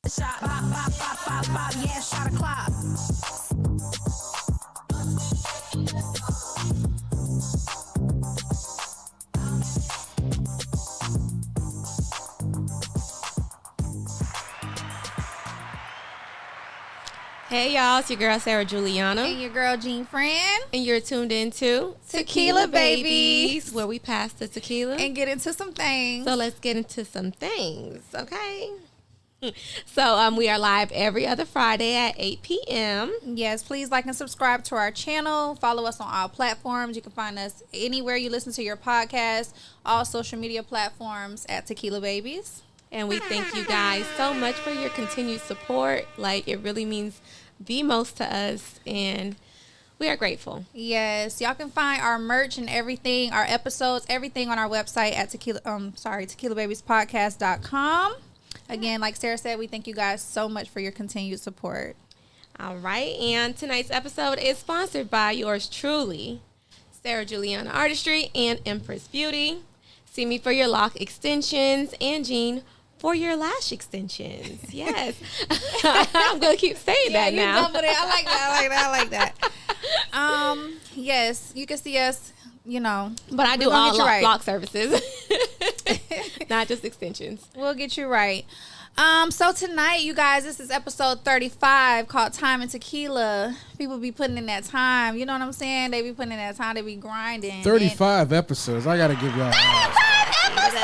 Shot, pop, pop, pop, pop, pop, yeah, shot o'clock. Hey y'all, it's your girl Sarah Juliana. And your girl Jean Fran. And you're tuned into Tequila Babies, where we pass the tequila. And get into some things. So let's get into some things, okay? So we are live every other Friday at 8 p.m. Yes, please like and subscribe to our channel. Follow us on all platforms. You can find us anywhere you listen to your podcast, all social media platforms at Tequila Babies. And we thank you guys so much for your continued support. Like, it really means the most to us, and we are grateful. Yes, y'all can find our merch and everything, our episodes, everything on our website at tequilababiespodcast.com. Again, like Sarah said, we thank you guys so much for your continued support. All right, and tonight's episode is sponsored by yours truly, Sarah Juliana Artistry and Empress Beauty. See me for your lock extensions, and Jean for your lash extensions. Yes. I'm going to keep saying that now. You doubled it. I like that. Yes, you can see us, you know. But I do all lock services. Not just extensions. We'll get you right. So tonight, you guys, this is episode 35 called Time and Tequila. People be putting in that time. You know what I'm saying? They be putting in that time. They be grinding. 35 episodes. I got to give y'all 35 episodes!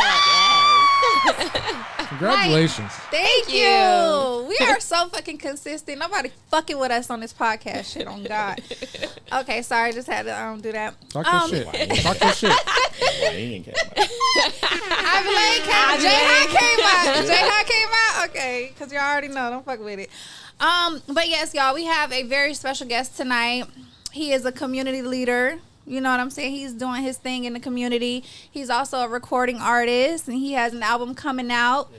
Congratulations. Thank you. We are so fucking consistent. Nobody fucking with us on this podcast shit, on God. Okay, sorry. Just had to do that. Talk your shit. Talk your shit. J-High came out. Okay, because y'all already know. Don't fuck with it. But yes, y'all, we have a very special guest tonight. He is a community leader. You know what I'm saying? He's doing his thing in the community. He's also a recording artist, and he has an album coming out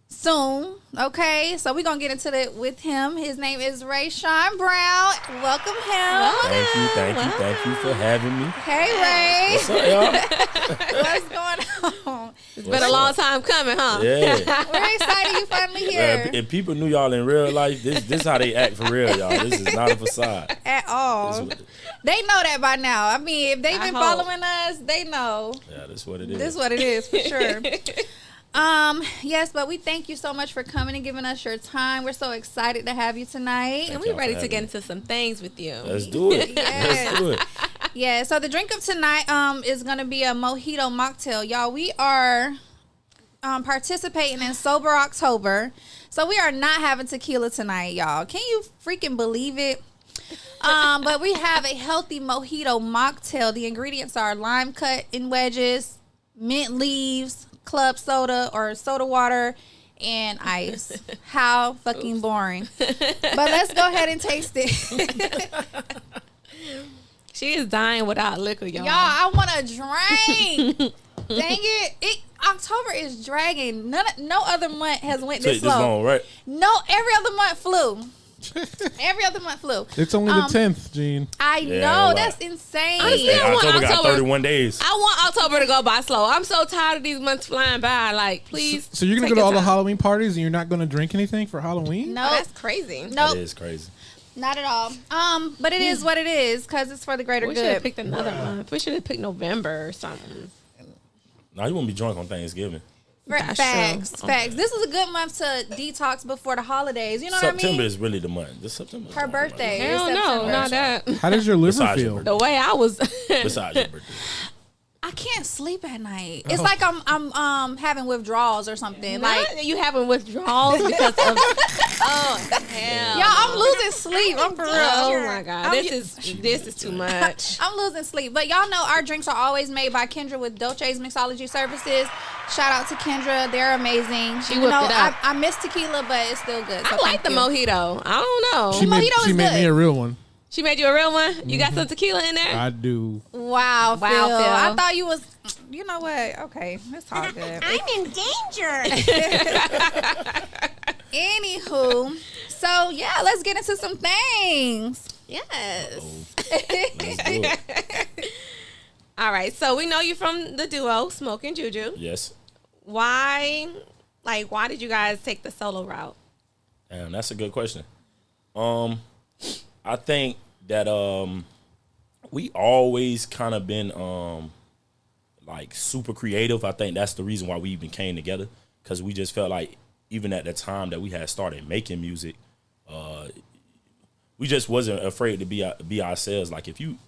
soon. Okay, so we're going to get into it with him. His name is Ray Sean Brown. Welcome him. Thank you for having me. Hey, Ray. What's up, y'all? What's going on? It's been a long time coming, huh? Yeah. We're excited you finally here. If people knew y'all in real life, this how they act for real, y'all. This is not a facade. At all. They know that by now. I mean, if they've been following us, they know. Yeah, that's what it is. This is what it is, for sure. Yes, but we thank you so much for coming and giving us your time. We're so excited to have you tonight. And we're ready to get into some things with you. Let's do it. Yes. Let's do it. Yeah, so the drink of tonight is going to be a mojito mocktail. Y'all, we are participating in Sober October. So we are not having tequila tonight, y'all. Can you freaking believe it? But we have a healthy mojito mocktail. The ingredients are lime cut in wedges, mint leaves, club soda or soda water, and ice. How fucking boring. But let's go ahead and taste it. She is dying without liquor, y'all. Y'all, I want to drink. Dang it. October is dragging. No other month has went this slow. This long, right? No, every other month flew. Every other month flew. It's only the 10th, Gene. I know. That's insane. Honestly, October got 31 days. I want October to go by slow. I'm so tired of these months flying by. Like, please. So you're going to go to all the Halloween parties and you're not going to drink anything for Halloween? No. That's crazy. Nope. That is crazy. Not at all. But it is what it is because it's for the greater We should have good. picked another month. We should have picked November or something. Now you won't be drunk on Thanksgiving. That's Facts. true. Facts. This is a good month to detox before the holidays. You know what I September mean? is really the month. This September. Her birthday. Hell is no, September. not that. How does your liver Besides your feel? birthday. The way I was. Besides your birthday. I can't sleep at night. It's like I'm having withdrawals or something. Like you having withdrawals because of. Oh hell. y'all, I'm losing sleep. I'm for real. Oh my god, this is too much. I'm losing sleep. But y'all know our drinks are always made by Kendra with Dolce's Mixology Services. Shout out to Kendra. They're amazing. She whipped it up. I miss tequila, but it's still good. So I like the mojito. I don't know. She made good. me a real one. She made you a real one? You got some tequila in there? I do. Wow, Phil. Phil. I thought you was, you know what? Okay, it's all good. I'm in danger. Anywho, so yeah, let's get into some things. Yes. Let's do it. All right. So we know you from the duo Smoke and Juju. Yes. Why did you guys take the solo route? Damn, that's a good question. I think that we always kind of been like super creative. I think that's the reason why we even came together, because we just felt like even at the time that we had started making music, we just wasn't afraid to be ourselves. Like if you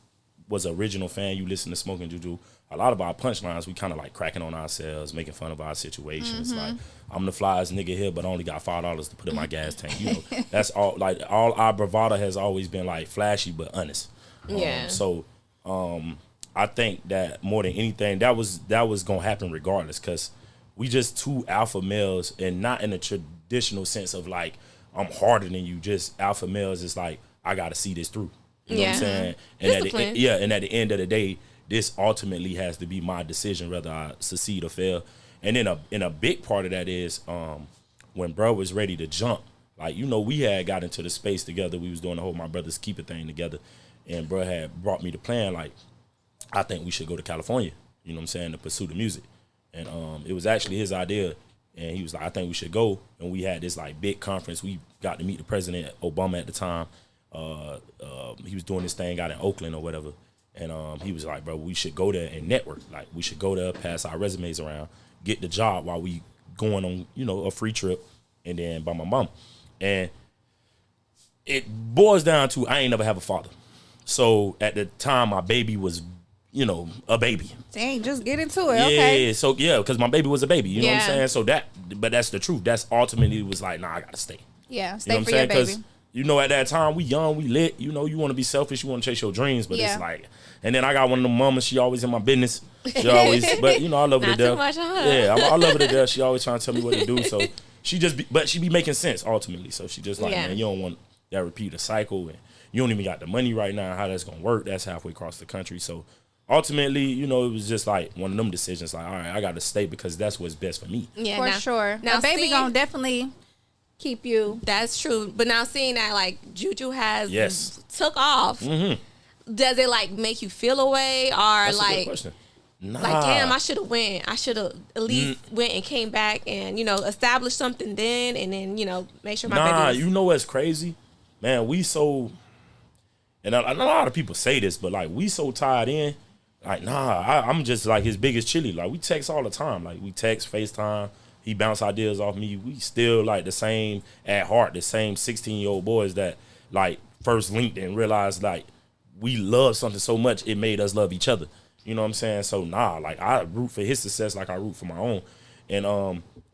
was an original fan, you listen to Smoking Juju, a lot of our punchlines, we kind of like cracking on ourselves, making fun of our situations. Like, I'm the flyest nigga here, but I only got $5 to put in my gas tank. You know, that's all. Like, all our bravado has always been like flashy but honest. Yeah. So, I think that more than anything, that was gonna happen regardless, because we just two alpha males, and not in a traditional sense of like I'm harder than you. Just alpha males is like, I gotta see this through. You know what I'm saying? And Discipline. and at the end of the day, this ultimately has to be my decision whether I succeed or fail. And then a big part of that is when bro was ready to jump. Like, you know, we had got into the space together. We was doing the whole My Brothers Keeper thing together. And bro had brought me the plan, like, I think we should go to California, you know what I'm saying, to pursue the music. And it was actually his idea. And he was like, I think we should go. And we had this like big conference. We got to meet the President Obama at the time. He was doing this thing out in Oakland or whatever. And he was like, bro, we should go there and network. Like, we should go there, pass our resumes around, get the job while we going on, you know, a free trip, and then by my mom. And it boils down to, I ain't never have a father. So at the time, my baby was, you know, a baby. Dang, just get into it. Yeah, Okay. so yeah, because my baby was a baby, you know what I'm Yeah. saying? So but that's the truth. That's ultimately was like, nah, I gotta stay. Yeah. You know Stay what I'm for saying? your baby. You know, at that time, we young, we lit. You know, you want to be selfish, you want to chase your dreams, but Yeah. it's like, and then I got one of them mamas. She always in my business. She always, but you know, I love her Not to too death. much of her. Yeah, I love her to death. She always trying to tell me what to do. So she just, but she be making sense ultimately. So she just like, Yeah. man, you don't want that repeated cycle, and you don't even got the money right now. How that's gonna work? That's halfway across the country. So ultimately, you know, it was just like one of them decisions. Like, all right, I got to stay because that's what's best for me. Yeah, For now- sure. Now, Now, baby seeing- gonna definitely keep you. That's true. But now seeing that like Juju has Yes. took off, does it like make you feel away, or That's a good like question. Nah. like damn, I should have went. I should have at least went and came back and, you know, established something then, and then, you know, make sure my baby was, You know what's crazy? Man, we so, and a lot of people say this, but like we so tied in. Like, I'm just like his biggest chili. Like, we text all the time. Like, we text, FaceTime. He bounce ideas off me. We still like the same at heart, the same 16-year-old boys that like first linked and realized like we love something so much it made us love each other. You know what I'm saying? So like I root for his success like I root for my own. And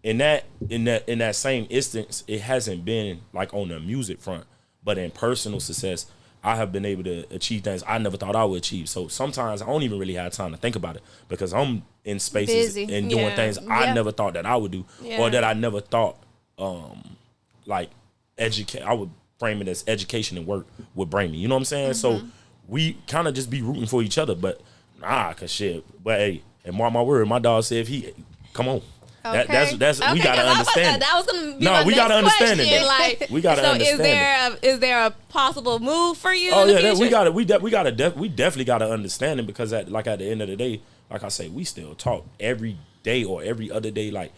in that same instance, it hasn't been like on the music front, but in personal success, I have been able to achieve things I never thought I would achieve. So sometimes I don't even really have time to think about it because I'm in spaces Busy. and doing Yeah. things I Yeah. never thought that I would do, Yeah. or that I never thought like educate. I would frame it as education and work would bring me. You know what I'm saying? So we kind of just be rooting for each other, but cause shit. But hey, and mark my word, my dog said if he come on. Okay. That's we Okay, gotta 'cause I was understand. that was gonna be No, my we next gotta understand it, question. though. Like, We gotta so understand is there a possible move for you? Oh in the yeah, future? we definitely gotta understand it because at the end of the day, like I say, we still talk every day or every other day. Like,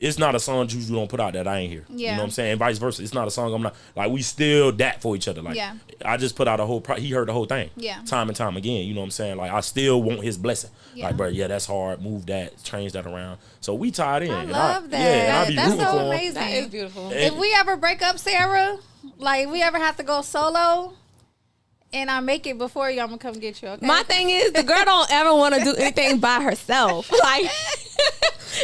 it's not a song Juju don't put out that I ain't hear. You Yeah. know what I'm saying? And vice versa. It's not a song I'm not like we still that for each other. Like, Yeah. I just put out a whole he heard the whole thing. Yeah. Time and time again. You know what I'm saying? Like, I still want his blessing. Yeah. Like, bro, yeah, that's hard. Move that, change that around. So we tied in. I And love that. Yeah, and I be That's rooting so for him. amazing. That is beautiful. If we ever break up, Sarah, like we ever have to go solo, and I make it before you, I'm gonna come get you. Okay. My thing is, the girl don't ever want to do anything by herself. Like,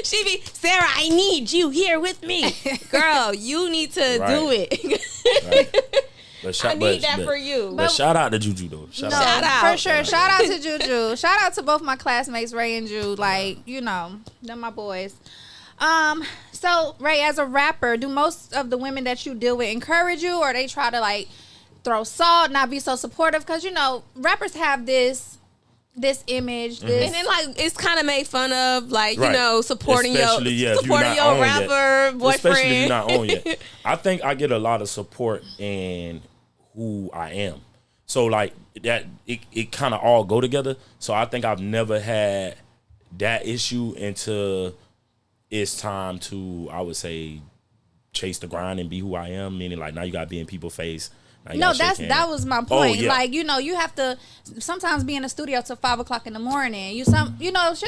she be, Sarah, I need you here with me. Girl, you need to do Right. it. But I need that for you. But shout out to Juju though. Shout No, out. Shout out. for sure. Shout out to Juju. Shout out to both my classmates, Ray and Jude. Like, you know, they're my boys. So Ray, as a rapper, do most of the women that you deal with encourage you, or they try to like throw salt, not be so supportive? Because you know, rappers have this image, this. And then, like, it's kind of made fun of, like, Right. you know, supporting Especially, yeah, if you're supporting not your on rapper yet. boyfriend. Especially if you're not on yet. I think I get a lot of support in who I am. So like that, it kind of all go together. So I think I've never had that issue until it's time to, I would say, chase the grind and be who I am. Meaning like now you gotta be in people's face. No, that was my point. yeah. Like, you have to sometimes be in the studio till 5 o'clock in the morning. Shit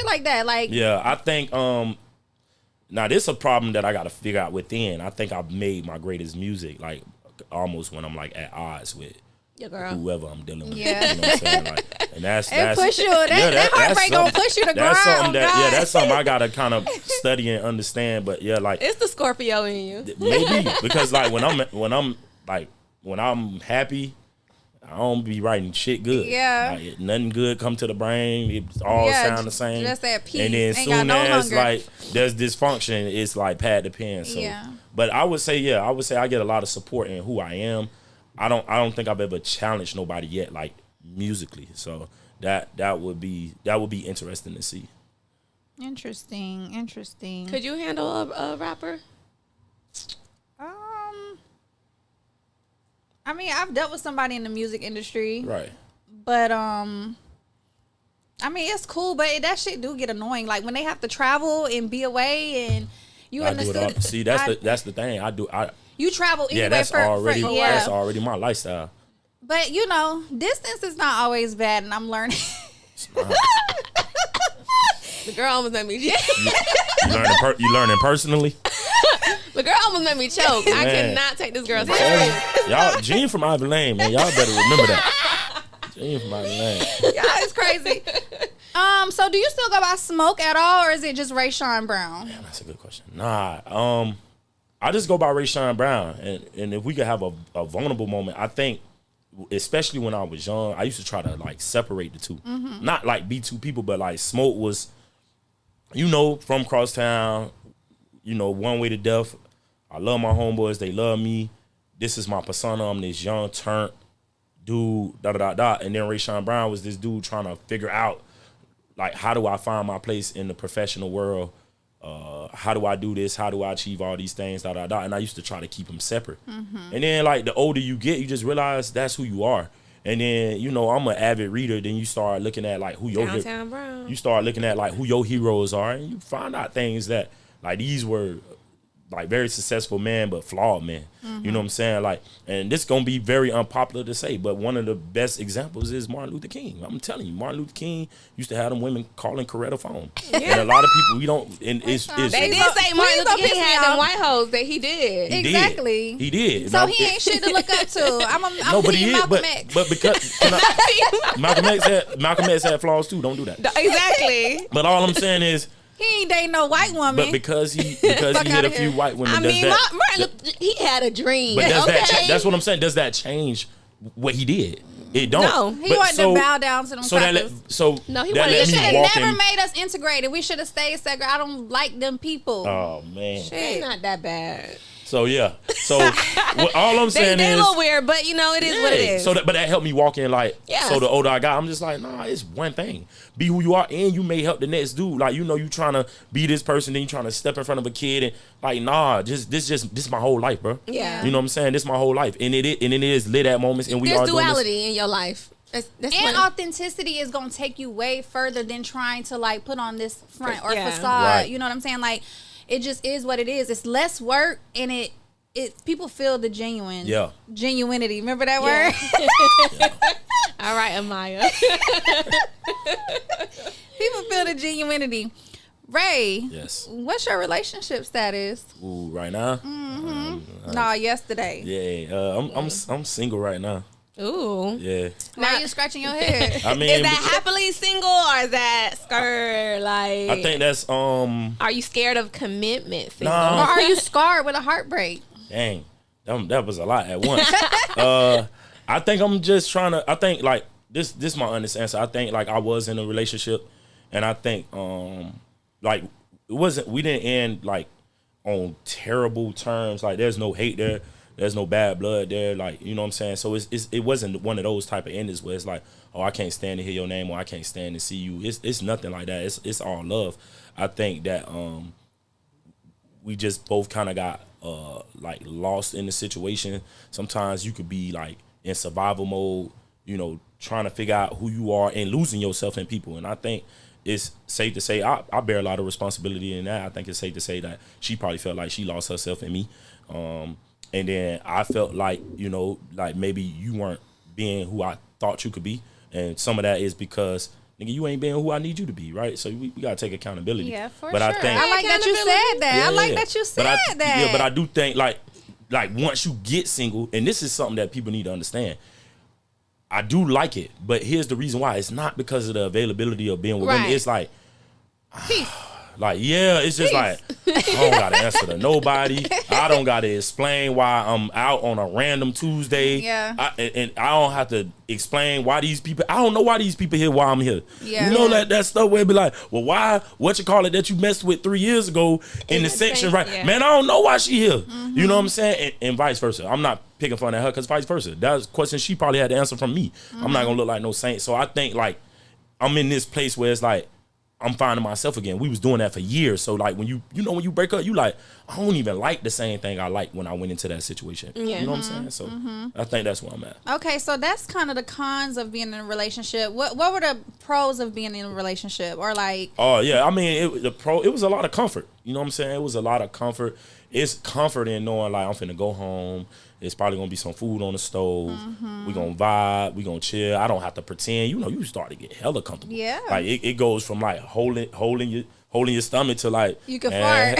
like that. Like, yeah, I think now this is a problem that I got to figure out within. I think I've made my greatest music like almost when I'm like at odds with Your girl. whoever I'm dealing with. Yeah. You know what I'm saying? Like, and that's push you. That heartbreak gonna push you to that's grind. something that's something I gotta kind of study and understand. But yeah, like It's the Scorpio in you. maybe because like when I'm happy, I don't be writing shit good. Yeah. Like, nothing good come to the brain. It all sound the same. Just at peace. And then Ain't got soon no as hunger. like there's dysfunction, it's like pad the pen. So, Yeah. but I would say I get a lot of support in who I am. I don't think I've ever challenged nobody yet, like musically. So that would be interesting to see. Interesting. Could you handle a rapper? I mean, I've dealt with somebody in the music industry, Right. but I mean, it's cool, but that shit do get annoying. Like when they have to travel and be away, and you in the studio. See, that's the thing. You travel anyway. That's already yeah. that's already my lifestyle. But distance is not always bad, and I'm learning. The girl almost made me. You learning personally? The girl almost made me choke. I Man. cannot take this girl serious. Y'all, Gene from Ivy Lane, man. Y'all better remember that. Gene from Ivy Lane. Yeah, it's crazy. So do you still go by Smoke at all, or is it just Ray Sean Brown? Man, that's a good question. Nah, I just go by Ray Sean Brown, and if we could have a vulnerable moment, I think, especially when I was young, I used to try to like separate the two, not like be two people, but like Smoke was, from crosstown, one way to death. I love my homeboys, they love me. This is my persona. I'm this young turnt dude, and then Ray Sean Brown was this dude trying to figure out, like, how do I find my place in the professional world? How do I do this? How do I achieve all these things? And I used to try to keep them separate. And then, like, the older you get, you just realize that's who you are. And then, I'm an avid reader. Then you start looking at, like, who your Downtown Brown. you start looking at, like, who your heroes are. And you find out things that, like, these were, like, very successful men, but flawed men. You know what I'm saying? Like, and this gonna be very unpopular to say, but one of the best examples is Martin Luther King. I'm telling you, Martin Luther King used to have them women calling Coretta phone. And a lot of people, we don't, and it's They did say Please Martin Luther don't King piss me had them off. white hoes that he did. He did. Exactly. He did. So he ain't shit to look up to. I'm No, but he team is, Malcolm but X. because Malcolm X had flaws too. Don't do that. Exactly. But all I'm saying is, He ain't dating no white woman. but because he Fuck hit outta a few here. white women, I does mean, that? Martin Luther, he had a dream. But does okay? that's what I'm saying. Does that change what he did? It don't. No. he But wanted to bow down to them So that crackers. No, he that wanted let to me say walk Never in. made us integrated. We should have stayed separate. I don't like them people. Oh man. They not that bad. So yeah. So all I'm They saying a is, little weird, but it is what it yeah. is. So but that helped me walk in like. Yeah. So the older I got, I'm just like, nah, it's one thing. Be who you are, and you may help the next dude. Like you trying to be this person, then you trying to step in front of a kid, and like, nah, this my whole life, bro. Yeah. You know what I'm saying? This my whole life, and it is lit at moments, and we There's are doing this. duality in your life. That's And what- authenticity is gonna take you way further than trying to like put on this front or Yeah. facade. Right. You know what I'm saying? Like it just is what it is. It's less work, and it people feel the genuinity. Remember that word? All right, Amaya. People feel the genuinity. Ray, Yes. what's your relationship status? Ooh, right now. No, yesterday. Yeah. I'm single right now. Ooh. Yeah. Why are you scratching your head? I mean, Is that happily single or is that skirt? Like, I think that's are you scared of commitment? Single? Or Nah. are you scarred with a heartbreak? Dang, that was a lot at once. I think I'm just trying to. I think like this my honest answer. I think like I was in a relationship, and I think like we didn't end like on terrible terms. Like there's no hate there. There's no bad blood there. Like, you know what I'm saying? So it wasn't one of those type of endings where it's like, oh, I can't stand to hear your name or I can't stand to see you. It's nothing like that. It's all love. I think that we just both kind of got like lost in the situation. Sometimes you could be like in survival mode, trying to figure out who you are and losing yourself in people. And I think it's safe to say I bear a lot of responsibility in that. I think it's safe to say that she probably felt like she lost herself in me. And then I felt like, like maybe you weren't being who I thought you could be. And some of that is because, nigga, you ain't being who I need you to be, right? So we got to take accountability. Yeah, for but sure. I like that you said that. I like that you said that. Yeah, but I do think, like once you get single, and this is something that people need to understand, I do like it, but here's the reason why. It's not because of the availability of being with women. It's like, it's just like, I don't got to answer to nobody. I don't got to explain why I'm out on a random Tuesday. Yeah. And I don't have to explain why these people, I don't know why these people here while I'm here. Yeah. You know, that stuff where it be like, well, what you call it that you messed with 3 years ago in the section, right? Yeah. Man, I don't know why she here. Mm-hmm. You know what I'm saying? And vice versa. I'm not picking fun at her because vice versa. That's a question she probably had to answer from me. Mm-hmm. I'm not going to look like no saint. So I think like I'm in this place where it's like, I'm finding myself again. We was doing that for years. So like when you break up, you like, I don't even like the same thing I liked when I went into that situation. Yeah. You know what I'm saying? So I think that's where I'm at. Okay, so that's kind of the cons of being in a relationship. What were the pros of being in a relationship? Or like, oh yeah, I mean it was a lot of comfort. You know what I'm saying? It was a lot of comfort. It's comfort in knowing like I'm finna go home. It's probably gonna be some food on the stove. We gonna vibe. We gonna chill. I don't have to pretend. You start to get hella comfortable. Yeah. Like it goes from like holding your stomach to like you can fart.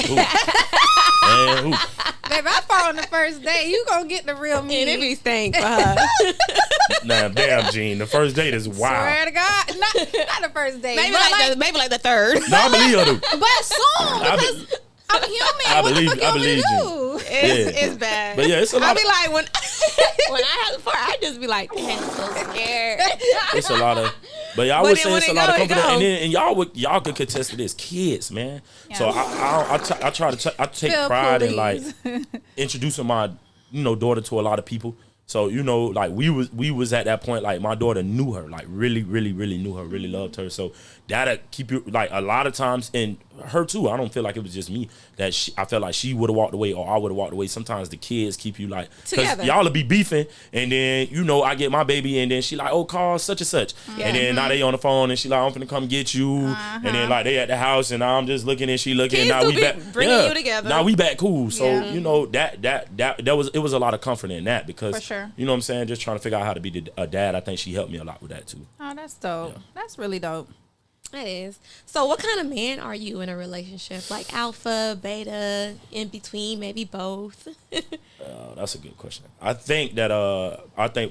Man, Baby, I fart on the first day. You gonna get the real me. And it be stank for her. Nah, damn, Gene. The first date is wild. Swear to God, not the first date. maybe like the third. No, I believe her though. But soon, because I'm human. I what believe- the fuck I you want me believe to you. do? It's bad. But yeah, it's a lot. I be like when I have to fart, I just be like, damn, I'm so scared. It's a lot of, but y'all But would then say when it's a it lot of go, it confidence, go. and y'all could contest to this, kids, man. Yeah. So I try to I take Phil, pride in like please. introducing my daughter to a lot of people. So like we was at that point, like my daughter knew her, like really knew her, really loved her. So that'll keep you like a lot of times, and her too. I don't feel like it was just me that I felt like she would have walked away or I would have walked away. Sometimes the kids keep you like, Together. y'all will be beefing, and then I get my baby, and then she like, oh, call such and such, and then now they on the phone, and she like, I'm finna come get you, and then like they at the house, and I'm just looking, and she looking. Kids Now do we be back, bringing you together. Now we back cool. So Yeah. that was a lot of comfort in that because For sure. you know what I'm saying, just trying to figure out how to be a dad. I think she helped me a lot with that too. Oh, that's dope. Yeah. That's really dope. It is. So what kind of man are you in a relationship? Like alpha, beta, in between, maybe both? That's a good question. I think that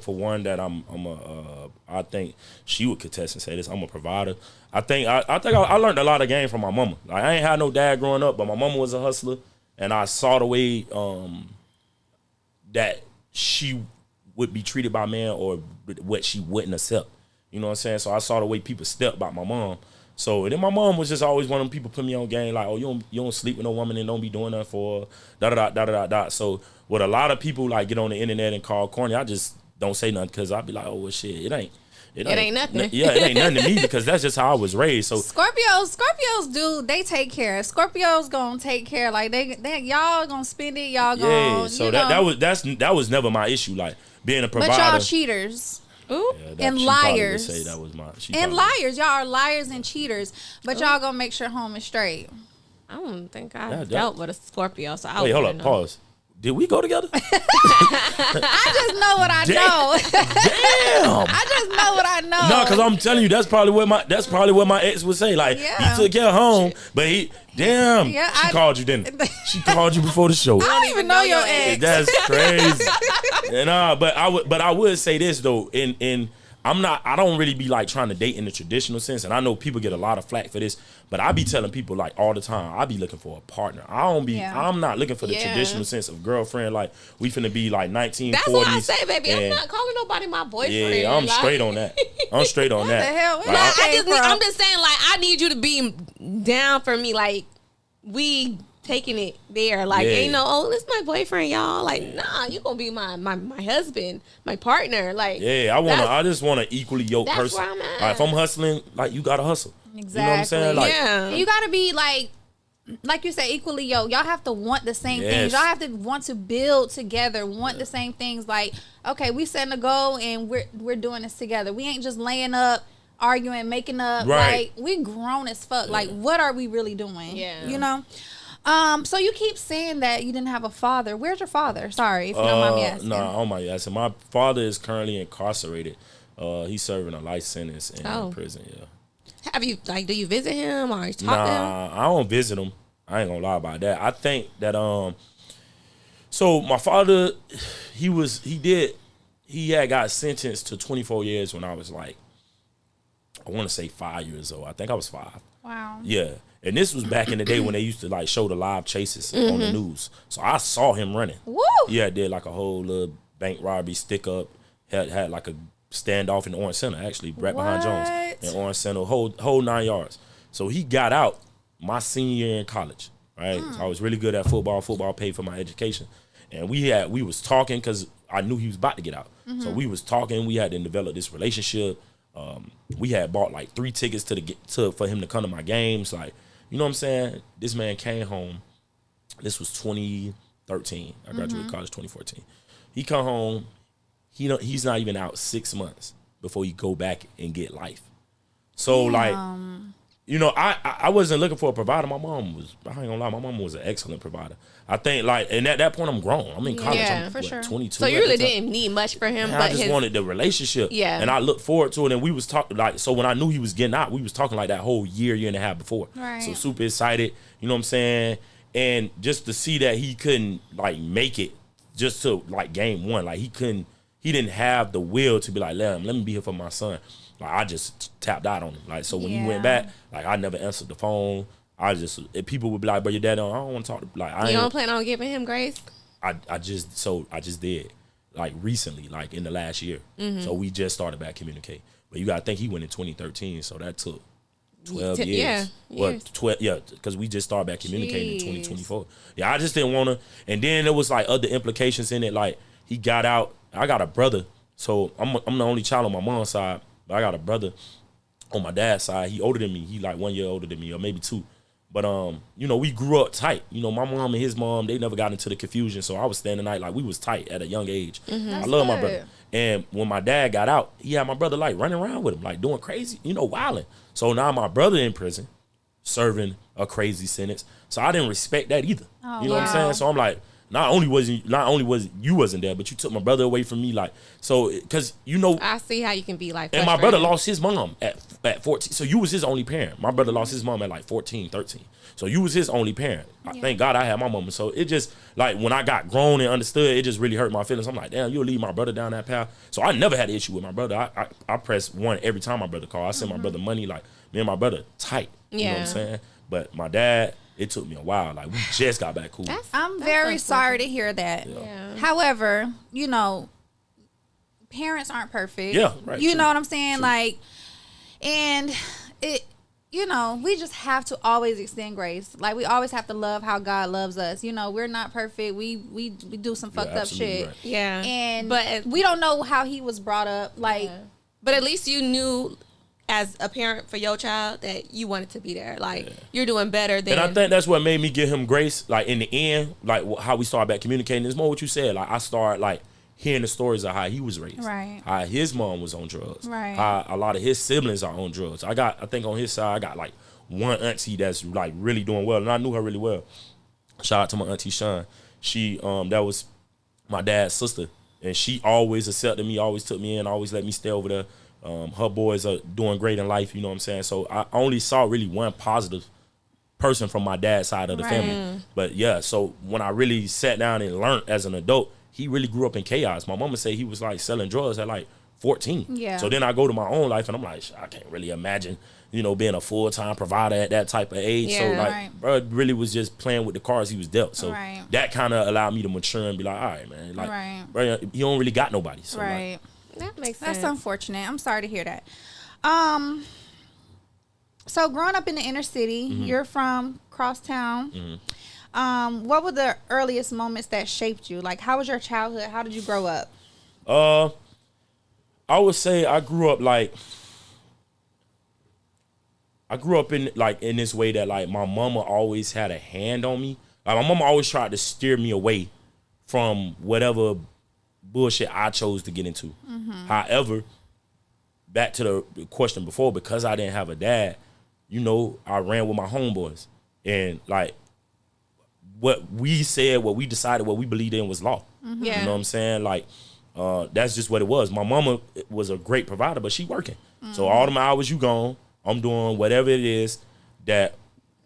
for one that I think she would contest and say this. I'm a provider. I think I learned a lot of game from my mama. Like I ain't had no dad growing up, but my mama was a hustler, and I saw the way that she would be treated by men or what she wouldn't accept. You know what I'm saying? So I saw the way people stepped by my mom. So then my mom was just always one of them people put me on game like, oh, you don't sleep with no woman and don't be doing that for da. So what a lot of people like get on the internet and call corny, I just don't say nothing because I be like, oh well, shit, it ain't nothing. Yeah, it ain't nothing to me because that's just how I was raised. So Scorpios do, they take care. Scorpios gonna take care. Like they y'all gonna spend it. Y'all gonna. yeah. So that was never my issue. Like being a But provider. y'all cheaters. Ooh. Yeah, and she probably would liars. say that was And liars. Y'all are liars and cheaters. But y'all gonna make sure home is straight. I don't think I Yeah, dealt with a Scorpio, so I Wait, hold up, wouldn't know. pause. Did we go together? I just know what I know. Damn. I just know what I know. No, because I'm telling you, that's probably what my ex would say. Like Yeah. he took care of home, but she Yeah, called you, didn't it? She called you before the show. I don't even know your ex. That's crazy. And but I would say this though, I don't really be like trying to date in the traditional sense, and I know people get a lot of flack for this, but I be telling people like all the time, I be looking for a partner. I'm not looking for the Yeah. traditional sense of girlfriend, like we finna be like 1940s. That's what I say, baby. I'm and- not calling nobody my boyfriend. Yeah, I'm Like- straight on that. I'm straight on that. the hell? Like, Nah, I'm just saying, like, I need you to be down for me. Like, we taking it there. Like, Yeah. ain't no, oh, this my boyfriend, y'all. Like, nah, you gonna be my husband, my partner. Like, Yeah, I just want an equally yoked that's person. where I'm at. Like, if I'm hustling, like you gotta hustle. Exactly. You know what I'm saying? Like, yeah. You gotta be like you said, equally yoked. Y'all have to want the same Yes. things. Y'all have to want to build together, want the same things. Like, okay, we setting a goal and we're doing this together. We ain't just laying up. arguing, making up. Right. Like, we grown as fuck. Like, what are we really doing? Yeah. You know? So you keep saying that you didn't have a father. Where's your father? Sorry, if you don't mind me asking. No, I don't mind you asking. My father is currently incarcerated. He's serving a life sentence in prison, yeah. Have you, like, do you visit him or talk to him? Nah, I don't visit him. I ain't gonna lie about that. I think that so my father, he had got sentenced to 24 years when I was like, I want to say 5 years old. I think I was 5. Wow. Yeah. And this was back in the day when they used to like show the live chases on the news. So I saw him running. Woo! Yeah, did like a whole little bank robbery stick up. Had like a standoff in the Orange Center, actually, right behind Jones. In Orange Center, whole 9 yards. So he got out my senior year in college, right? So I was really good at football. Football paid for my education. And we was talking because I knew he was about to get out. So we was talking. We had to develop this relationship. We had bought like 3 tickets for him to come to my games. Like, you know what I'm saying? This man came home. This was 2013. I graduated college 2014. He come home. He's not even out 6 months before he go back and get life. So like, you know, I wasn't looking for a provider. My mom was, I ain't gonna lie, my mom was an excellent provider. I think like, and at that point I'm grown. I'm in college. Yeah, I'm for sure. 22. So you really didn't need much for him, And but I just wanted the relationship. Yeah. And I looked forward to it. And we was talking like, so when I knew he was getting out, we was talking like that whole year and a half before. Right. So super excited, you know what I'm saying? And just to see that he couldn't like make it just to like game 1, like he didn't have the will to be like, let me be here for my son. Like I just tapped out on him. Like, so when he went back, like I never answered the phone. If people would be like, but your dad, I don't want to talk to, like, you don't plan on giving him grace? I just did, like recently, like in the last year. So we just started back communicating. But you gotta think he went in 2013, so that took 12 years. Yeah, Well, years. 12, yeah, because we just started back communicating in 2024. Yeah, I just didn't want to. And then there was like other implications in it. Like he got out. I got a brother, so I'm the only child on my mom's side. But I got a brother on my dad's side. He older than me. He like 1 year older than me, or maybe 2. But you know, we grew up tight. You know, my mom and his mom, they never got into the confusion. So I was standing night like we was tight at a young age. I love my brother. And when my dad got out, he had my brother like running around with him, like doing crazy, you know, wilding. So now my brother in prison, serving a crazy sentence. So I didn't respect that either. You know what I'm saying? So I'm like, not only was you wasn't there, but you took my brother away from me, like, so because you know. I see how you can be like. And my brother lost his mom at 14. So you was his only parent. My brother lost his mom at like 14, 13. So you was his only parent. Thank God I had my mom. So it just, like, when I got grown and understood, it just really hurt my feelings. I'm like, damn, you'll leave my brother down that path. So I never had an issue with my brother. I press 1 every time my brother called. I send my brother money. Like, me and my brother tight. You know what I'm saying? But my dad, it took me a while. Like, we just got back cool. I'm very sorry to hear that. Yeah. However, you know, parents aren't perfect. Yeah, right. You True. know what I'm saying? True. Like, and it, you know, we just have to always extend grace. Like, we always have to love how God loves us. You know, we're not perfect. We do some fucked up absolutely shit. right. Yeah. And But we don't know how he was brought up. Like, But at least you knew, as a parent for your child, that you wanted to be there. Like, you're doing better than. And I think that's what made me give him grace. Like, in the end, like how we started back communicating. It's more what you said. Like, I started like hearing the stories of how he was raised. Right. How his mom was on drugs. Right. How a lot of his siblings are on drugs. I think on his side, I got like one auntie that's like really doing well. And I knew her really well. Shout out to my auntie Sean. She, that was my dad's sister. And she always accepted me, always took me in, always let me stay over there. Her boys are doing great in life, you know what I'm saying? So I only saw really one positive person from my dad's side of the family. But yeah, so when I really sat down and learned as an adult, he really grew up in chaos. My mama said he was like selling drugs at like 14. Yeah. So then I go to my own life and I'm like, I can't really imagine, you know, being a full-time provider at that type of age. So Yeah. like, Right. bro really was just playing with the cards he was dealt. So Right. that kind of allowed me to mature and be like, all right, man, like, Right. bro, you don't really got nobody. So right. That makes sense. That's unfortunate. I'm sorry to hear that. So growing up in the inner city, you're from Crosstown. What were the earliest moments that shaped you? Like, how was your childhood? How did you grow up? I would say I grew up in this way that like my mama always had a hand on me. Like my mama always tried to steer me away from whatever bullshit I chose to get into. However, back to the question before, because I didn't have a dad, you know, I ran with my homeboys. And like what we said, what we decided, what we believed in was law. Yeah. You know what I'm saying? Like, that's just what it was. My mama was a great provider, but she working. So all them hours you gone, I'm doing whatever it is that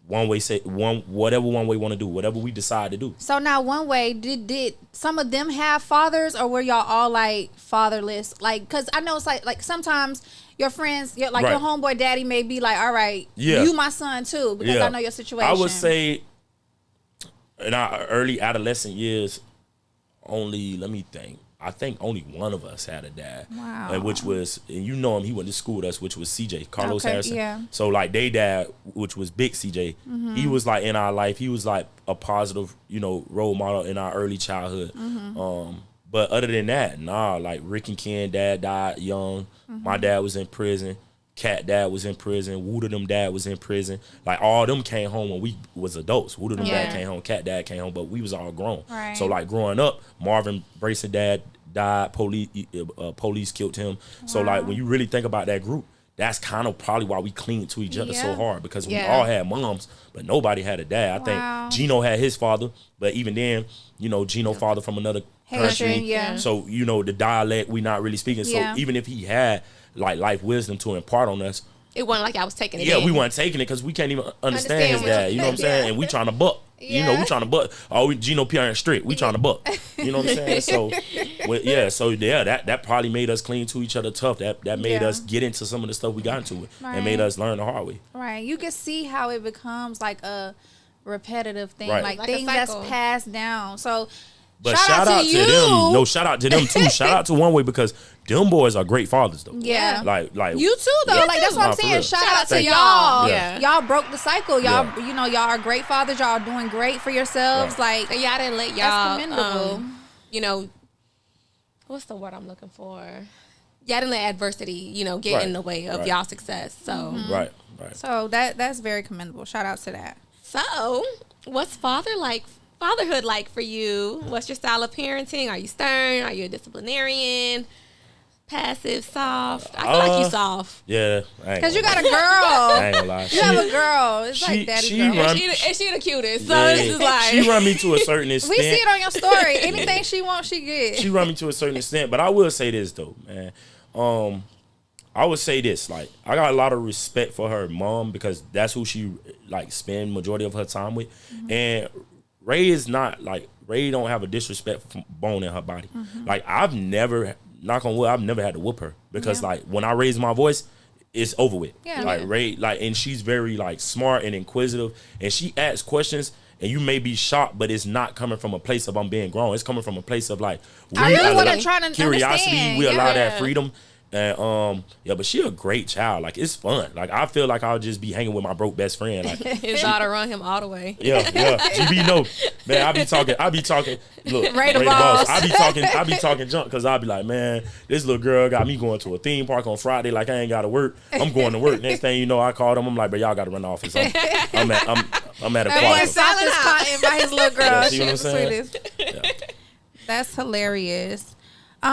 whatever one way want to do, whatever we decide to do. So now, One Way, did some of them have fathers, or were y'all all like fatherless? Like, because I know it's like sometimes your friends, your Right. homeboy daddy may be like, all right, Yeah. you my son too, because I know your situation. I would say in our early adolescent years, let me think. I think only one of us had a dad. Wow. And which was, and you know him, he went to school with us, which was CJ, Carlos Okay, Harrison. yeah. So like they dad, which was big CJ, he was like in our life, he was like a positive, you know, role model in our early childhood. But other than that, nah, like Rick and Ken dad died young. My dad was in prison. Cat dad was in prison. Wooda them dad was in prison. Like all them came home when we was adults. Wooda them dad came home. Cat dad came home, but we was all grown. Right. So like growing up, Marvin Brayson dad died. Police killed him. So like when you really think about that group, that's kind of probably why we clinged to each other so Yeah. hard, because we Yeah. all had moms, but nobody had a dad. I Wow. think Gino had his father, but even then, you know, Gino father from another country. Haitian, yeah. So, you know, the dialect we not really speaking. Yeah. So even if he had like life wisdom to impart on us, It wasn't like I was taking it. yeah, in. we weren't taking it because we can't even understand his what dad. you You know what I'm think, saying? yeah. And we trying to buck. You know, Yeah. we trying to buck. Oh, Gino Pierre and strict. We trying to buck. You know what I'm saying? So, that probably made us cling to each other tough. That made Yeah. us get into some of the stuff we got into Right. and made us learn the hard way. Right. You can see how it becomes like a repetitive thing, Right. like Like a things that's cycle. passed down. So But shout out to you. them. No, shout out to them too. Shout out to One Way, because them boys are great fathers though. Yeah. Like You too, though. Yeah. Like that's what Nah, I'm for saying. real. Shout out to Thank you. y'all. Yeah. Y'all broke the cycle. Y'all, Yeah. you know, y'all are great fathers. Y'all are doing great for yourselves. Right. Like And y'all didn't let y'all, that's commendable. you know, what's the word I'm looking for? Y'all didn't let adversity, you know, get Right. in the way of Right. y'all success. So, Right. So that's very commendable. Shout out to that. so what's fatherhood like for you? What's your style of parenting? Are you stern? Are you a disciplinarian? Passive, soft? I feel like you soft. Yeah. Because you got a I girl. ain't gonna lie. You have a girl. It's she- like daddy she girl. run- And she the cutest. So Yeah. it's just like She run me to a certain extent. We see it on your story. Anything she wants, she get. She run me to a certain extent, but I will say this though, man. I would say this, like, I got a lot of respect for her mom, because that's who she like spend majority of her time with. And Ray is not like, Ray don't have a disrespect bone in her body. Like, I've never, knock on wood, I've never had to whoop her, because like when I raise my voice, it's over with. Yeah. Like Ray, like, and she's very like smart and inquisitive, and she asks questions. And you may be shocked, but it's not coming from a place of I'm being grown. It's coming from a place of like, I really allow- wanna try to curiosity. understand. We allow Yeah. that freedom. And but she a great child. Like, it's fun. Like, I feel like I'll just be hanging with my broke best friend. Like, his daughter run him all the way. yeah. GB no. Man, I be talking. Look, Ray the boss. I be talking junk, because I be like, man, this little girl got me going to a theme park on Friday. Like, I ain't gotta work. I'm going to work. Next thing you know, I called them. I'm like, but y'all gotta run the office. I'm at a That boy quad. South is caught by his little girl. Yeah, see She what I'm was the saying? sweetest. That's hilarious.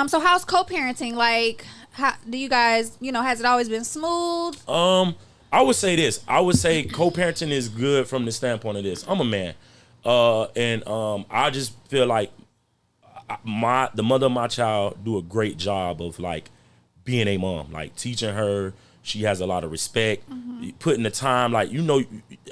So how's co-parenting? Like, how do you guys, you know, has it always been smooth? I would say this. I would say co-parenting is good from the standpoint of this. I'm a man, and I just feel like the mother of my child do a great job of like being a mom, like teaching her. She has a lot of respect, putting the time. Like, you know,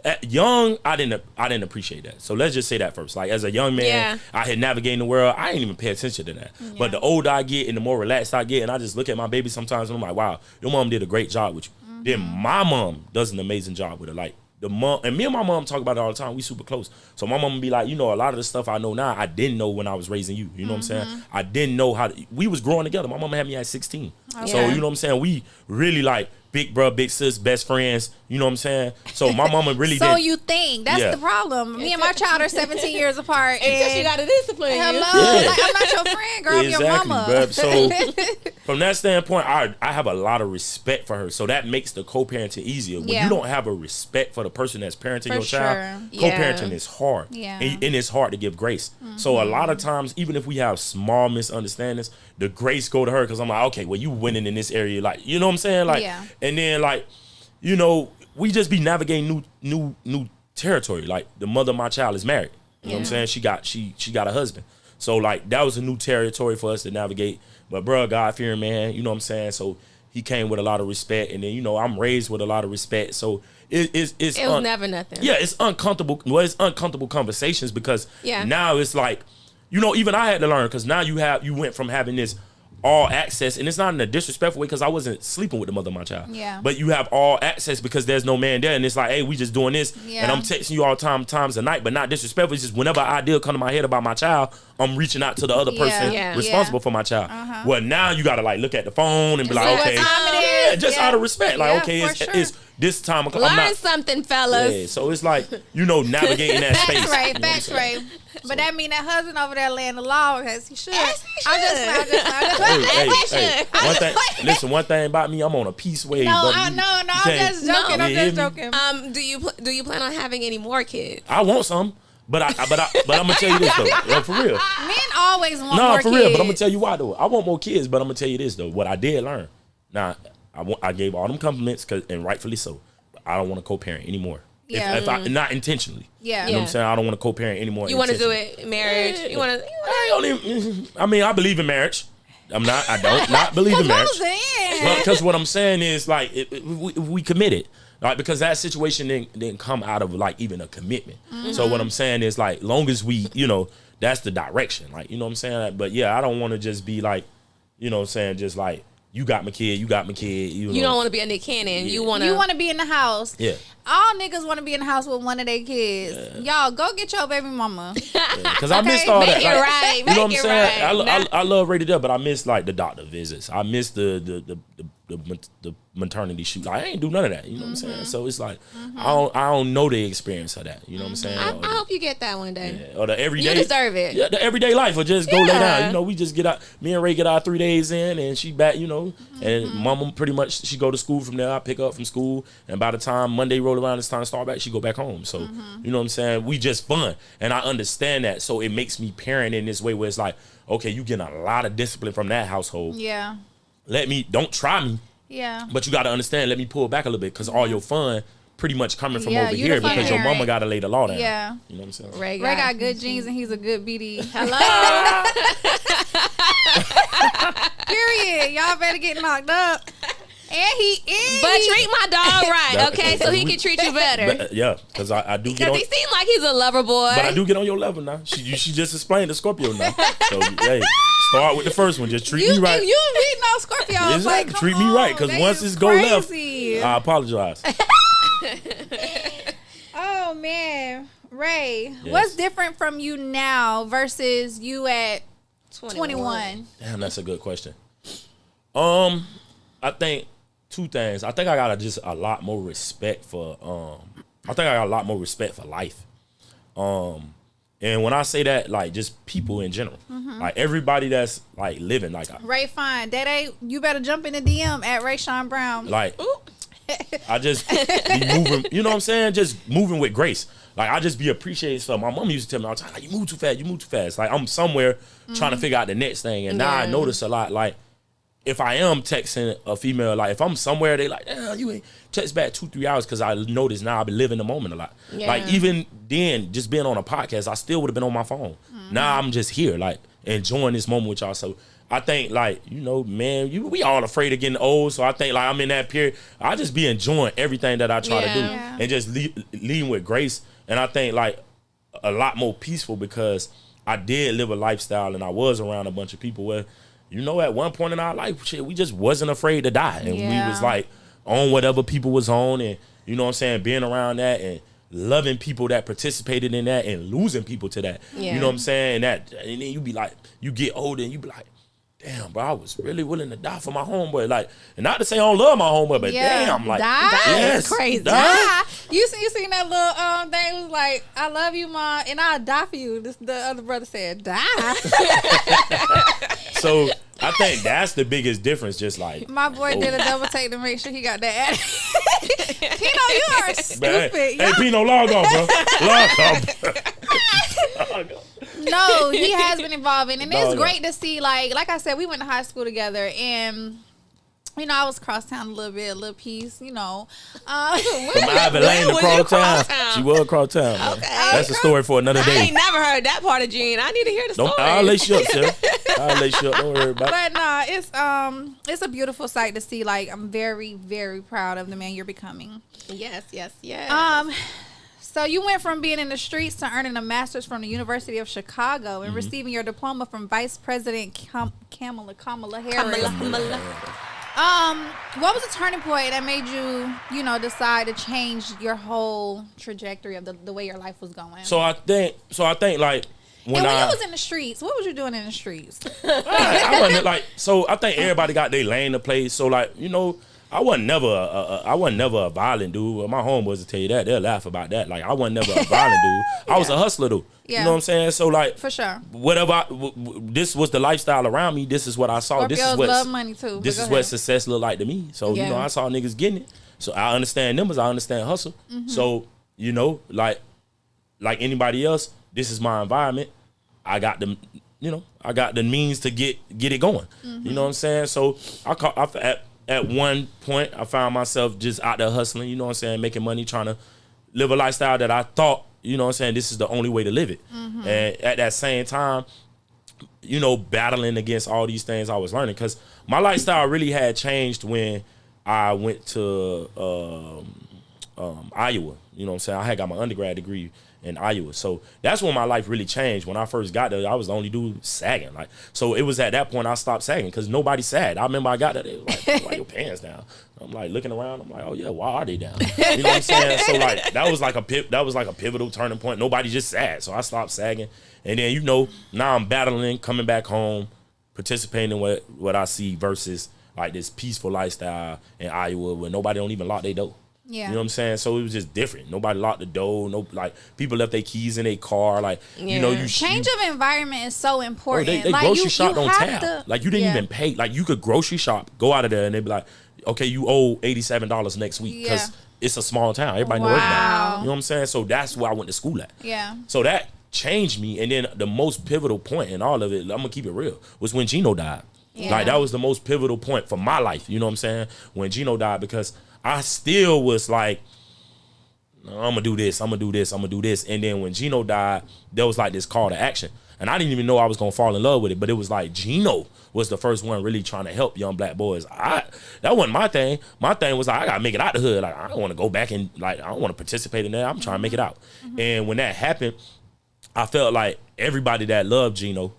at young, I didn't appreciate that. So let's just say that first. Like, as a young man, Yeah. I had navigated the world. I didn't even pay attention to that. But the older I get and the more relaxed I get, and I just look at my baby sometimes and I'm like, wow, your mom did a great job with you. Then my mom does an amazing job with her. Like, the mom, and me and my mom talk about it all the time. We super close. So my mom be like, you know, a lot of the stuff I know now, I didn't know when I was raising you. You know what I'm saying? I didn't know we was growing together. My mom had me at 16. So, you know what I'm saying? We really like big bro, big sis, best friends. You know what I'm saying? So my mama really So did. you think that's Yeah. the problem? Me and my child are 17 years apart, Until she and got to discipline you. hello, Yeah. like, I'm not your friend, girl. I'm your mama. bruh. So from that standpoint, I have a lot of respect for her. So that makes the co-parenting easier. When Yeah. you don't have a respect for the person that's parenting For your child, sure. co-parenting Yeah. is hard. Yeah. And it's hard to give grace. So a lot of times, even if we have small misunderstandings, the grace go to her because I'm like, okay, well, you winning in this area, like, you know what I'm saying, like, Yeah. and then like, you know, we just be navigating new territory. Like the mother of my child is married. You know what I'm saying? She got a husband. So like that was a new territory for us to navigate. But bro, God fearing man, you know what I'm saying? So he came with a lot of respect, and then you know I'm raised with a lot of respect. So it's It was never nothing. yeah, it's uncomfortable. Well, it's uncomfortable conversations because Yeah. now it's like, you know, even I had to learn because now you went from having this all access, and it's not in a disrespectful way because I wasn't sleeping with the mother of my child. Yeah. But you have all access because there's no man there, and it's like, hey, we just doing this, Yeah. and I'm texting you all times a night, but not disrespectful. It's just whenever an idea come to my head about my child, I'm reaching out to the other person Yeah. responsible for my child. Well, now you gotta like look at the phone and be See like, what okay, time it yeah, is. just Yeah. out of respect, like, Yeah, okay, for it's, sure. it's this time. I'm Learn not. something, fellas. Yeah, so it's like, you know, navigating that space. Facts, right? You know what I'm Facts, saying? right? But that mean that husband over there laying the law because he should. Yes, he I'm just should. One thing, listen, one thing about me, I'm on a peace wave. No, brother. I'm can't- just joking. No. I'm You just hear me? joking. Do you plan on having any more kids? I want some, but I'm gonna tell you this though, yo, for real. Men always want No, more for kids. real. But I'm gonna tell you why though. I want more kids, but I'm gonna tell you this though. What I did learn. Now, I gave all them compliments, and rightfully so. I don't want to co-parent anymore. Yeah. If I not intentionally. Yeah. You know what I'm saying? I don't want to co-parent anymore. You want to do intentionally. it in marriage? Yeah. You want to? I don't even. I mean, I believe in marriage. I don't not believe in What marriage. was that? Because what I'm saying is like we committed, right? Because that situation didn't come out of like even a commitment. So what I'm saying is like long as we, you know, that's the direction. Like, you know what I'm saying? But yeah, I don't want to just be like, you know what I'm saying, just like you got my kid, you got my kid. You You know. don't want to be a Nick Cannon. Yeah. You want You want to be in the house. Yeah. All niggas want to be in the house with one of their kids. Y'all, go get your baby mama. Because I Okay, missed all make that. it Like, right. you know what I'm Make it saying? right. I love Rated Up, but I miss like the doctor visits. I miss the maternity shoot. Like, I ain't do none of that. You know what I'm saying? So it's like I don't know the experience of that. You know what I'm saying? I Or hope you get that one day. or the everyday. You deserve it. Yeah, the everyday life, or just go lay Yeah. down. You know, we just get out. Me and Ray get out 3 days in, and she back. You know, and Mama pretty much she go to school from there. I pick up from school, and by the time Monday roll around, it's time to start back. She go back home. So you know what I'm saying? We just fun, and I understand that. So it makes me parent in this way where it's like, okay, you getting a lot of discipline from that household. Yeah. Don't try me, Yeah. but you got to understand. Let me pull back a little bit because all your fun pretty much coming from Yeah, over you here the fun because your parent. mama got to lay the law down. Yeah. You know what I'm saying? Ray Ray got good genes and he's a good BD. Hello. Period. Y'all better get knocked up. And he is. But treat my dog right, That- okay? So he can treat you better. But, yeah, because I do get Because on. he seems like he's a lover boy. But I do get on your level now. She just explained the Scorpio now. So hey, start with the first one. Just treat me right. You reading on Scorpio. Exactly. Like, come Treat me right, on, because they once is it's go left, crazy. I apologize. Oh man, Ray, Yes. what's different from you now versus you at 21? Damn, that's a good question. I think two things. I think I got just a lot more respect for I think I got a lot more respect for life. And when I say that, like just people in general, like everybody that's like living, like Ray, fine. You better jump in the DM at Ray Sean Brown. like I just be moving, you know what I'm saying? Just moving with grace. Like I just be appreciating stuff. My mom used to tell me all the time, like, you move too fast, you move too fast. Like I'm somewhere trying to figure out the next thing. And now I Yeah. notice a lot, like if I am texting a female, like if I'm somewhere, they like, you ain't text back 2-3 hours because I notice now I be living the moment a lot. Yeah. Like even then, just being on a podcast, I still would have been on my phone. Now I'm just here, like enjoying this moment with y'all. So I think like, you know, man, we all afraid of getting old. So I think like I'm in that period. I just be enjoying everything that I try to do Yeah. and just leading with grace. And I think like a lot more peaceful because I did live a lifestyle and I was around a bunch of people where, you know, at one point in our life, shit, we just wasn't afraid to die. And we was like on whatever people was on and, you know what I'm saying, being around that and loving people that participated in that and losing people to that. Yeah. You know what I'm saying? And then you be like, you get older and you be like, damn, bro, I was really willing to die for my homeboy. Like, and not to say I don't love my homeboy, but damn, like, die? yes, Crazy. Die. You seen that little thing? It was like, I love you, Mom, and I'll die for you. The other brother said, die. So I think that's the biggest difference. Just like My boy did a double take to make sure he got that. Pino, you are stupid. Hey, Pino, log off, bro. Log off. No, he has been evolving, and it's Dog. great to see. Like I said, we went to high school together, and I was cross town a little bit, a little piece, From Ivy Lane to was you cross town. crosstown? She was cross town. man. Okay. That's a story for another I day. ain't never heard that part of Gene. I need to hear the story. I'll lace you up, Sarah. I'll lace you up. Don't worry about it. But no, it's a beautiful sight to see. Like, I'm very, very proud of the man you're becoming. Yes. So you went from being in the streets to earning a master's from the University of Chicago and receiving your diploma from Vice President Kamala Harris. What was the turning point that made you, decide to change your whole trajectory of the way your life was going? So I think like when you was in the streets, what was you doing in the streets? I wasn't like, so I think everybody got their lane to play. So like, I wasn't never a violent dude. My homeboys will tell you that. They'll laugh about that. Like, I wasn't never a violent dude. I was a hustler though. Yeah. You know what I'm saying? So like, For sure. whatever this was the lifestyle around me. This is what I saw. This is Scorpios what love money too. This But is go what ahead. success looked like to me. So Yeah. I saw niggas getting it. So I understand numbers. I understand hustle. Mm-hmm. So like anybody else, this is my environment. I got the I got the means to get it going. Mm-hmm. You know what I'm saying? So at one point I found myself just out there hustling. You know what I'm saying? Making money, trying to live a lifestyle that I thought, you know what I'm saying, this is the only way to live it. Mm-hmm. And at that same time, battling against all these things I was learning, because my lifestyle really had changed when I went to Iowa. You know what I'm saying? I had got my undergrad degree in Iowa. So that's when my life really changed. When I first got there, I was the only dude sagging. Like, so it was at that point I stopped sagging because nobody sagged. I remember I got there, they was like, why your pants down? I'm like looking around, I'm like, oh yeah, why are they down? You know what I'm saying? So like that was like a pivotal turning point. Nobody just sagged. So I stopped sagging. And then now I'm battling, coming back home, participating in what I see versus like this peaceful lifestyle in Iowa where nobody don't even lock their door. Yeah. You know what I'm saying? So it was just different. Nobody locked the door. No, like people left their keys in their car. Like you Change of environment is so important. They like, grocery you shopped on have tab. to- Like you didn't Yeah. even pay. Like you could grocery shop, go out of there, and they'd be like, okay, you owe $87 next week because Yeah. it's a small town. Everybody know everybody. Wow. You know what I'm saying? So that's where I went to school at. Yeah. So that changed me. And then the most pivotal point in all of it, I'm gonna keep it real, was when Gino died. Yeah. Like that was the most pivotal point for my life. You know what I'm saying? When Gino died, because I still was like, no, I'm gonna do this, I'm gonna do this, I'm gonna do this. And then when Gino died, there was like this call to action. And I didn't even know I was gonna fall in love with it, but it was like Gino was the first one really trying to help young black boys. That wasn't my thing. My thing was like, I gotta make it out the hood. Like I don't wanna go back and like I don't wanna participate in that. I'm trying to make it out. And when that happened, I felt like everybody that loved Gino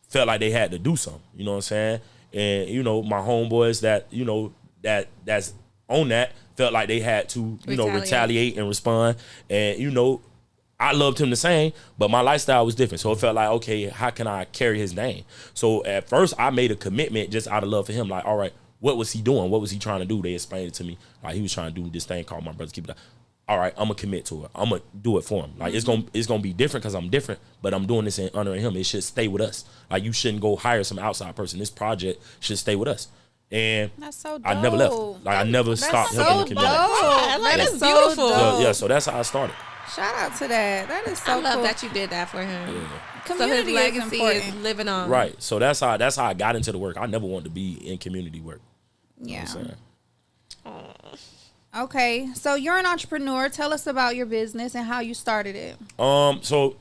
felt like they had to do something. You know what I'm saying? And my homeboys that's on that felt like they had to, retaliate and respond. And, I loved him the same, but my lifestyle was different. So it felt like, okay, how can I carry his name? So at first I made a commitment just out of love for him. Like, all right, what was he doing? What was he trying to do? They explained it to me. Like he was trying to do this thing called My Brothers Keep It Up. All right, I'm gonna commit to it. I'm gonna do it for him. Like it's gonna be different because I'm different, but I'm doing this in honoring him. It should stay with us. Like you shouldn't go hire some outside person. This project should stay with us. And That's so dope. I never left. Like I never stopped helping the community. Like, that's so beautiful. dope. So that's how I started. Shout out to that. That is so I love cool. that you did that for him. So his Community is legacy is important. living on. Right. So that's how I got into the work. I never wanted to be in community work. Yeah. You know what I'm saying? Okay, so you're an entrepreneur. Tell us about your business and how you started it. So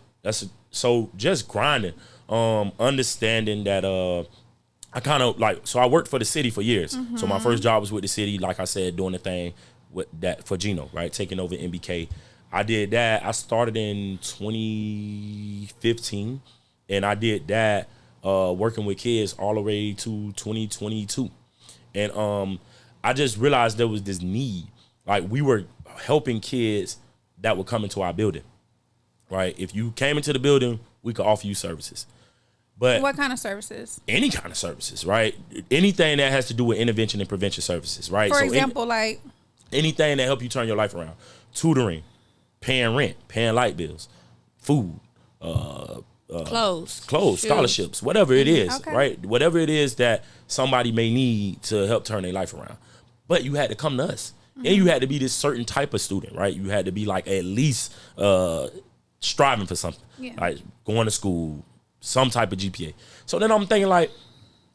just grinding, understanding that I kind of like, so I worked for the city for years. So my first job was with the city, like I said, doing the thing with that for Gino, right? Taking over MBK. I did that. I started in 2015 and I did that working with kids all the way to 2022. And I just realized there was this need. Like we were helping kids that would come into our building, right? If you came into the building, we could offer you services. But What kind of services? any kind of services, right? Anything that has to do with intervention and prevention services, right? For example, like anything that help you turn your life around. Tutoring, paying rent, paying light bills, food, Clothes, clothes, shoes. scholarships, whatever it is, Okay. right? Whatever it is that somebody may need to help turn their life around. But you had to come to us. And you had to be this certain type of student, right? You had to be like at least striving for something. Yeah. Like going to school, some type of GPA. So then I'm thinking like,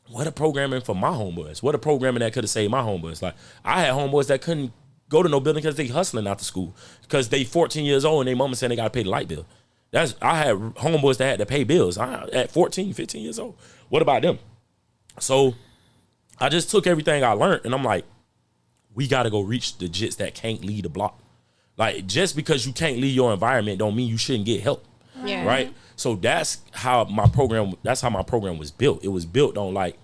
what a programming for my homeboys. What a programming that could have saved my homeboys. Like I had homeboys that couldn't go to no building because they hustling after school. Because they 14 years old and their mama said they got to pay the light bill. I had homeboys that had to pay bills at 14, 15 years old. What about them? So I just took everything I learned and I'm like, we got to go reach the jits that can't leave the block. Like just because you can't leave your environment don't mean you shouldn't get help. Yeah. Right? So that's how my program was built. It was built on like,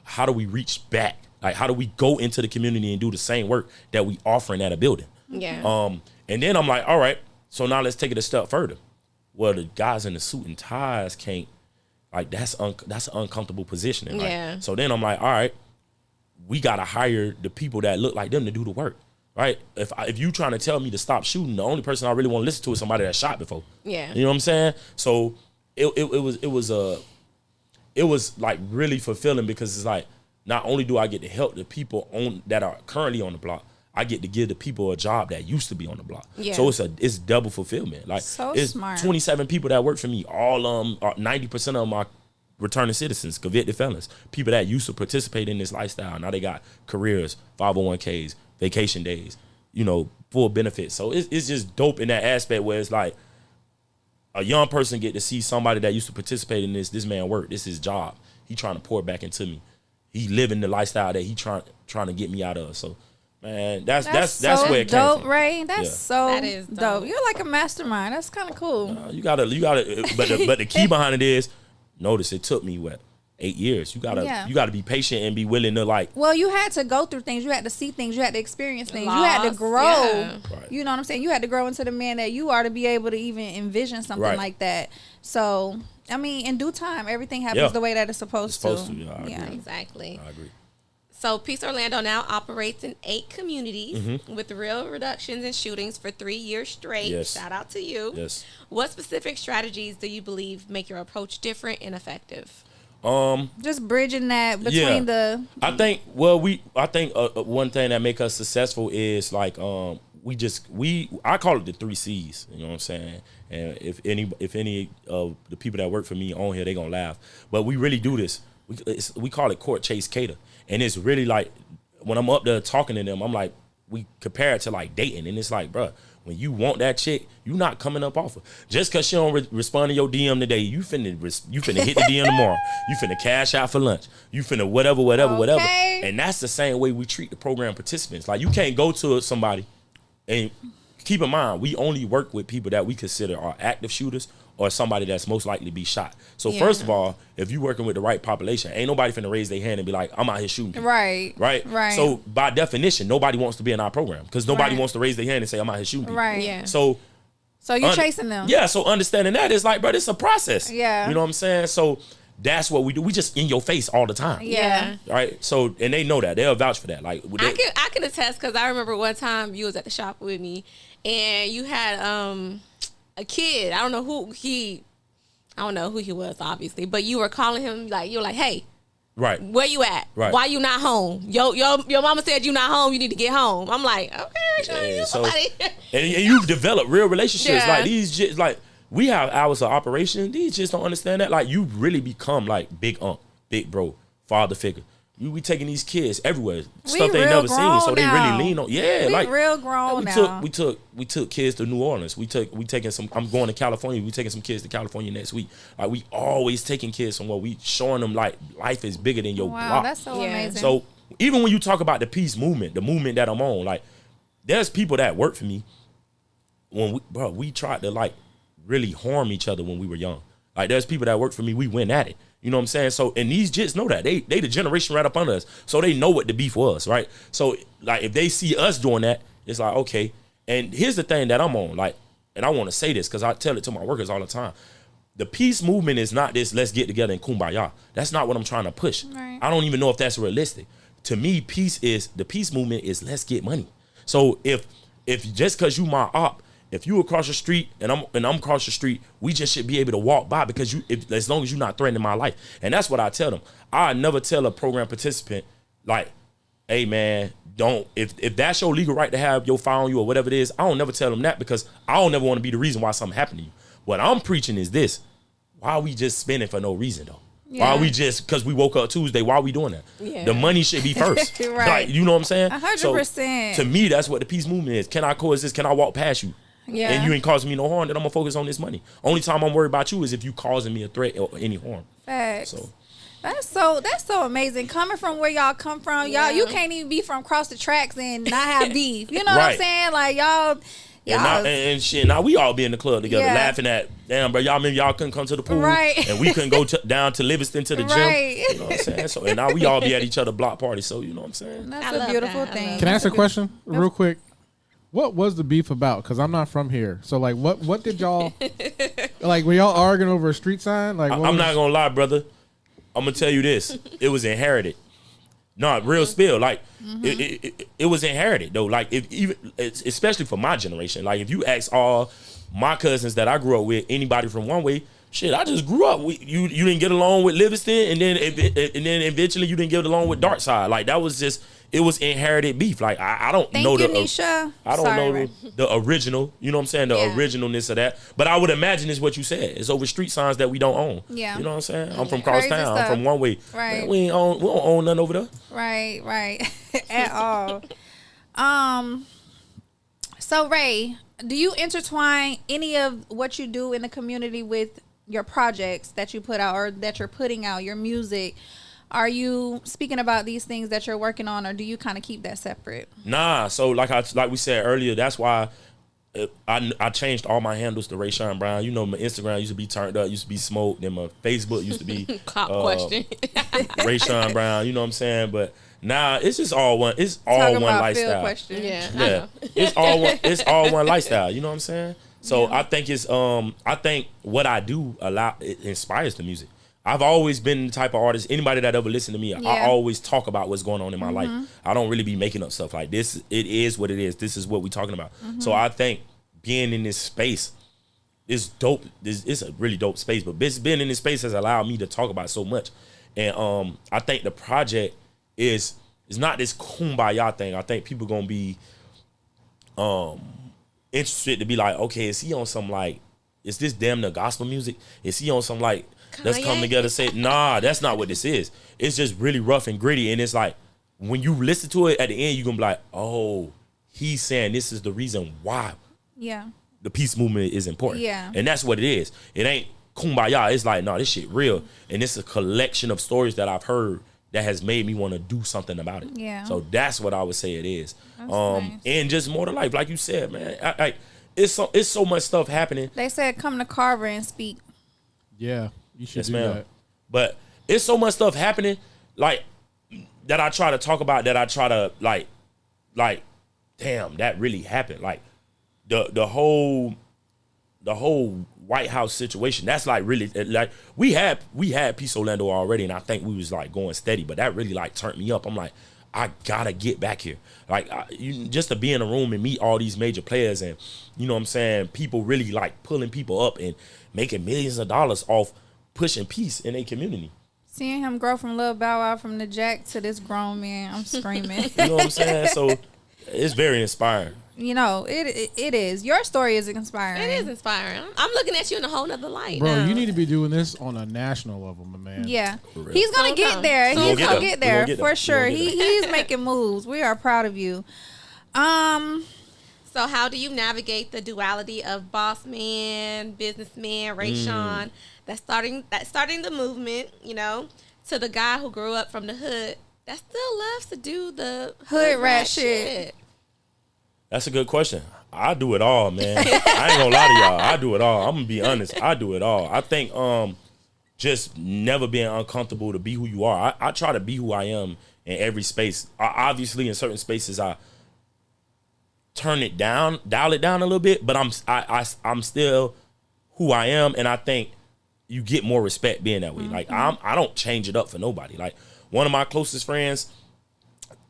how do we reach back? Like how do we go into the community and do the same work that we offering at a building? Yeah. And then I'm like, all right, so now let's take it a step further. Well, the guys in the suit and ties can't, like that's an uncomfortable positioning. Right? Yeah. So then I'm like, all right, we gotta hire the people that look like them to do the work. Right? If you trying to tell me to stop shooting, the only person I really want to listen to is somebody that shot before. Yeah. You know what I'm saying? So it was like really fulfilling because it's like not only do I get to help the people that are currently on the block, I get to give the people a job that used to be on the block. Yeah. So it's double fulfillment. Like So it's smart. 27 people that work for me. All 90% of them are returning citizens, convicted felons, people that used to participate in this lifestyle. Now they got careers, 501ks, vacation days, full benefits. So it's just dope in that aspect where it's like a young person get to see somebody that used to participate in this man work. This is his job. He trying to pour back into me. He living the lifestyle that he trying to get me out of. So man, that's so where it dope, came from. Ray. That's Yeah. so That is dope. You're like a mastermind. That's kind of cool. You gotta, but the key behind it is, notice it took me 8 years. You gotta be patient and be willing to like. Well, you had to go through things. You had to see things. You had to experience things. You had to Loss, grow. yeah. Right. You know what I'm saying? You had to grow into the man that you are to be able to even envision something Right. like that. So, I mean, in due time, everything happens Yeah. the way that it's supposed It's supposed to, yeah, I agree. Exactly. I agree. So Peace Orlando now operates in 8 communities Mm-hmm. with real reductions in shootings for 3 years straight. Yes. Shout out to you. Yes. What specific strategies do you believe make your approach different and effective? Just bridging that between the. I think one thing that make us successful is like I call it the 3 C's. You know what I'm saying? And if any of the people that work for me on here, they gonna laugh. But we really do this. We call it court, chase, cater, and it's really like when I'm up there talking to them, I'm like, we compare it to like dating, and it's like, bruh, when you want that chick, you not coming up off her. Just because she don't respond to your DM today, you finna hit the DM tomorrow. You finna cash out for lunch. You finna whatever. Okay. And that's the same way we treat the program participants. Like you can't go to somebody, and keep in mind, we only work with people that we consider are active shooters or somebody that's most likely to be shot. So Yeah. first of all, if you working with the right population, ain't nobody finna raise their hand and be like, I'm out here shooting people. Right. Right? Right. So by definition, nobody wants to be in our program because nobody Right. wants to raise their hand and say, I'm out here shooting people. Right. Yeah. So So you're chasing them. yeah, so understanding that is like, bro, it's a process. Yeah. You know what I'm saying? So that's what we do. We just in your face all the time. Yeah. Right? So, and they know that. They'll vouch for that. Like, I can attest because I remember one time you was at the shop with me and you had a kid. I don't know who he was, obviously, but you were calling him like, you were like, hey, right. where you at? Right. Why you not home? Your mama said you not home. You need to get home. I'm like, okay, Yeah, so, somebody. and you develop real relationships. Yeah. Like these just like we have hours of operation. These just don't understand that. Like you really become like big unc, big bro, father figure. You be taking these kids everywhere, stuff they real never seen, grown so they now. really lean on. Yeah, We like real grown we now. we took kids to New Orleans. We taking some. I'm going to California. We taking some kids to California next week. Like we always taking kids somewhere. We showing them like life is bigger than your Wow, block. that's so Yeah. amazing. So even when you talk about the peace movement, the movement that I'm on, like there's people that work for me when we tried to like really harm each other when we were young. Like there's people that work for me, we went at it. You know what I'm saying? So and these jits know that. They the generation right up under us. So they know what the beef was, right? So like if they see us doing that, it's like, okay. And here's the thing that I'm on, like, and I want to say this because I tell it to my workers all the time. the peace movement is not this let's get together and kumbaya. That's not what I'm trying to push. Right. I don't even know if that's realistic. To me, the peace movement is let's get money. So if just because you my op, if you across the street and I'm across the street, we just should be able to walk by because as long as you're not threatening my life. And that's what I tell them. I never tell a program participant like, hey man, don't if that's your legal right to have your file on you or whatever it is, I don't never tell them that because I don't never want to be the reason why something happened to you. What I'm preaching is this: why are we just spending for no reason though? Yeah. Why are we just because we woke up Tuesday? Why are we doing that? Yeah. The money should be first. Right. Like, you know what I'm saying? 100%. So, to me, that's what the peace movement is. Can I coexist? Can I walk past you? Yeah. And you ain't causing me no harm, then I'm gonna focus on this money. Only time I'm worried about you is if you causing me a threat or any harm. Facts. So That's so amazing. Coming from where y'all come from, y'all, you can't even be from across the tracks and not have beef. You know what I'm Right. saying? Like y'all. and shit, now we all be in the club together Yeah. laughing at, damn, bro, y'all remember y'all couldn't come to the pool, Right. and we couldn't go down to Livingston to the gym. Right. You know what I'm saying? So, and now we all be at each other block parties. So, you know what I'm saying? That's I a love beautiful that. I thing. love Can I ask a question real quick? What was the beef about? Because I'm not from here. So, like, what did y'all, like, were y'all arguing over a street sign? Like, what I'm was- not gonna lie, brother. I'm gonna tell you this: it was inherited. No, real spill. Like it was inherited though. Like especially for my generation. Like if you ask all my cousins that I grew up with, anybody from one way, shit, I just grew up. You didn't get along with Livingston, and then eventually you didn't get along with Darkside. Like that was just. It was inherited beef. Like I don't Thank know you, the Nisha. I don't Sorry, know Ray. the original. You know what I'm saying? The Yeah. originalness of that. But I would imagine it's what you said. It's over street signs that we don't own. Yeah. You know what I'm saying? I'm from Crazy Crosstown. I'm stuff. from one way. Right. Man, we don't own nothing over there. Right. At all. So Ray, do you intertwine any of what you do in the community with your projects that you put out or that you're putting out, your music? Are you speaking about these things that you're working on, or do you kind of keep that separate? Nah. So like we said earlier, that's why I changed all my handles to Ray Sean Brown. You know, my Instagram used to be turned up, used to be smoked, then my Facebook used to be Cop question. Ray Sean Brown. You know what I'm saying? But now it's just all one. It's all Talking one about Phil lifestyle. question. Yeah. I Yeah, know. it's all one lifestyle. You know what I'm saying? So I think I think what I do it inspires the music. I've always been the type of artist. Anybody that ever listened to me, I always talk about what's going on in my life. I don't really be making up stuff like this. It is what it is. This is what we're talking about. So I think being in this space is dope. It's a really dope space. But being in this space has allowed me to talk about so much. And I think the project is not this kumbaya thing. I think people gonna be interested to be like, okay, is he on some like, is this damn the gospel music? Is he on some like, let's come Kanye? together? Say, nah, that's not what this is. It's just really rough and gritty, and it's like when you listen to it at the end, you're gonna be like, oh, he's saying this is the reason why Yeah. the peace movement is important. Yeah. And that's what it is. It ain't kumbaya. It's like, no, this shit real. And it's a collection of stories that I've heard that has made me want to do something about it. Yeah. So that's what I would say it is. nice. And just more to life, like you said, man. It's so much stuff happening. They said come to Carver and speak. Yeah, you should Yes, do ma'am. that. But it's so much stuff happening, like that I try to talk about. That I try to like, damn, that really happened. Like the whole White House situation. That's like really like we had Peace Orlando already, and I think we was like going steady. But that really like turned me up. I'm like, I gotta get back here. Like just to be in a room and meet all these major players, and you know what I'm saying, people really like pulling people up and making millions of dollars off pushing peace in a community. Seeing him grow from Lil Bow Wow from the Jack to this grown man, I'm screaming. You know what I'm saying? So it's very inspiring. You know, it is. Your story is inspiring. It is inspiring. I'm looking at you in a whole nother light. Bro, now. you need to be doing this on a national level, my man. Yeah. real. He's gonna get Sometime. there. We He's gonna gonna get get there. there We gonna get for there. sure. We gonna get He's making moves. We are proud of you. So how do you navigate the duality of boss man, businessman, Ray Sean, that's starting the movement, you know, to the guy who grew up from the hood that still loves to do the Hood rat shit. That's a good question. I do it all, man. I ain't gonna lie to y'all. I do it all. I'm gonna be honest. I do it all. I think just never being uncomfortable to be who you are. I try to be who I am in every space. Obviously, in certain spaces, I dial it down a little bit, but I'm still who I am, and I think you get more respect being that way. Like I don't change it up for nobody. Like one of my closest friends,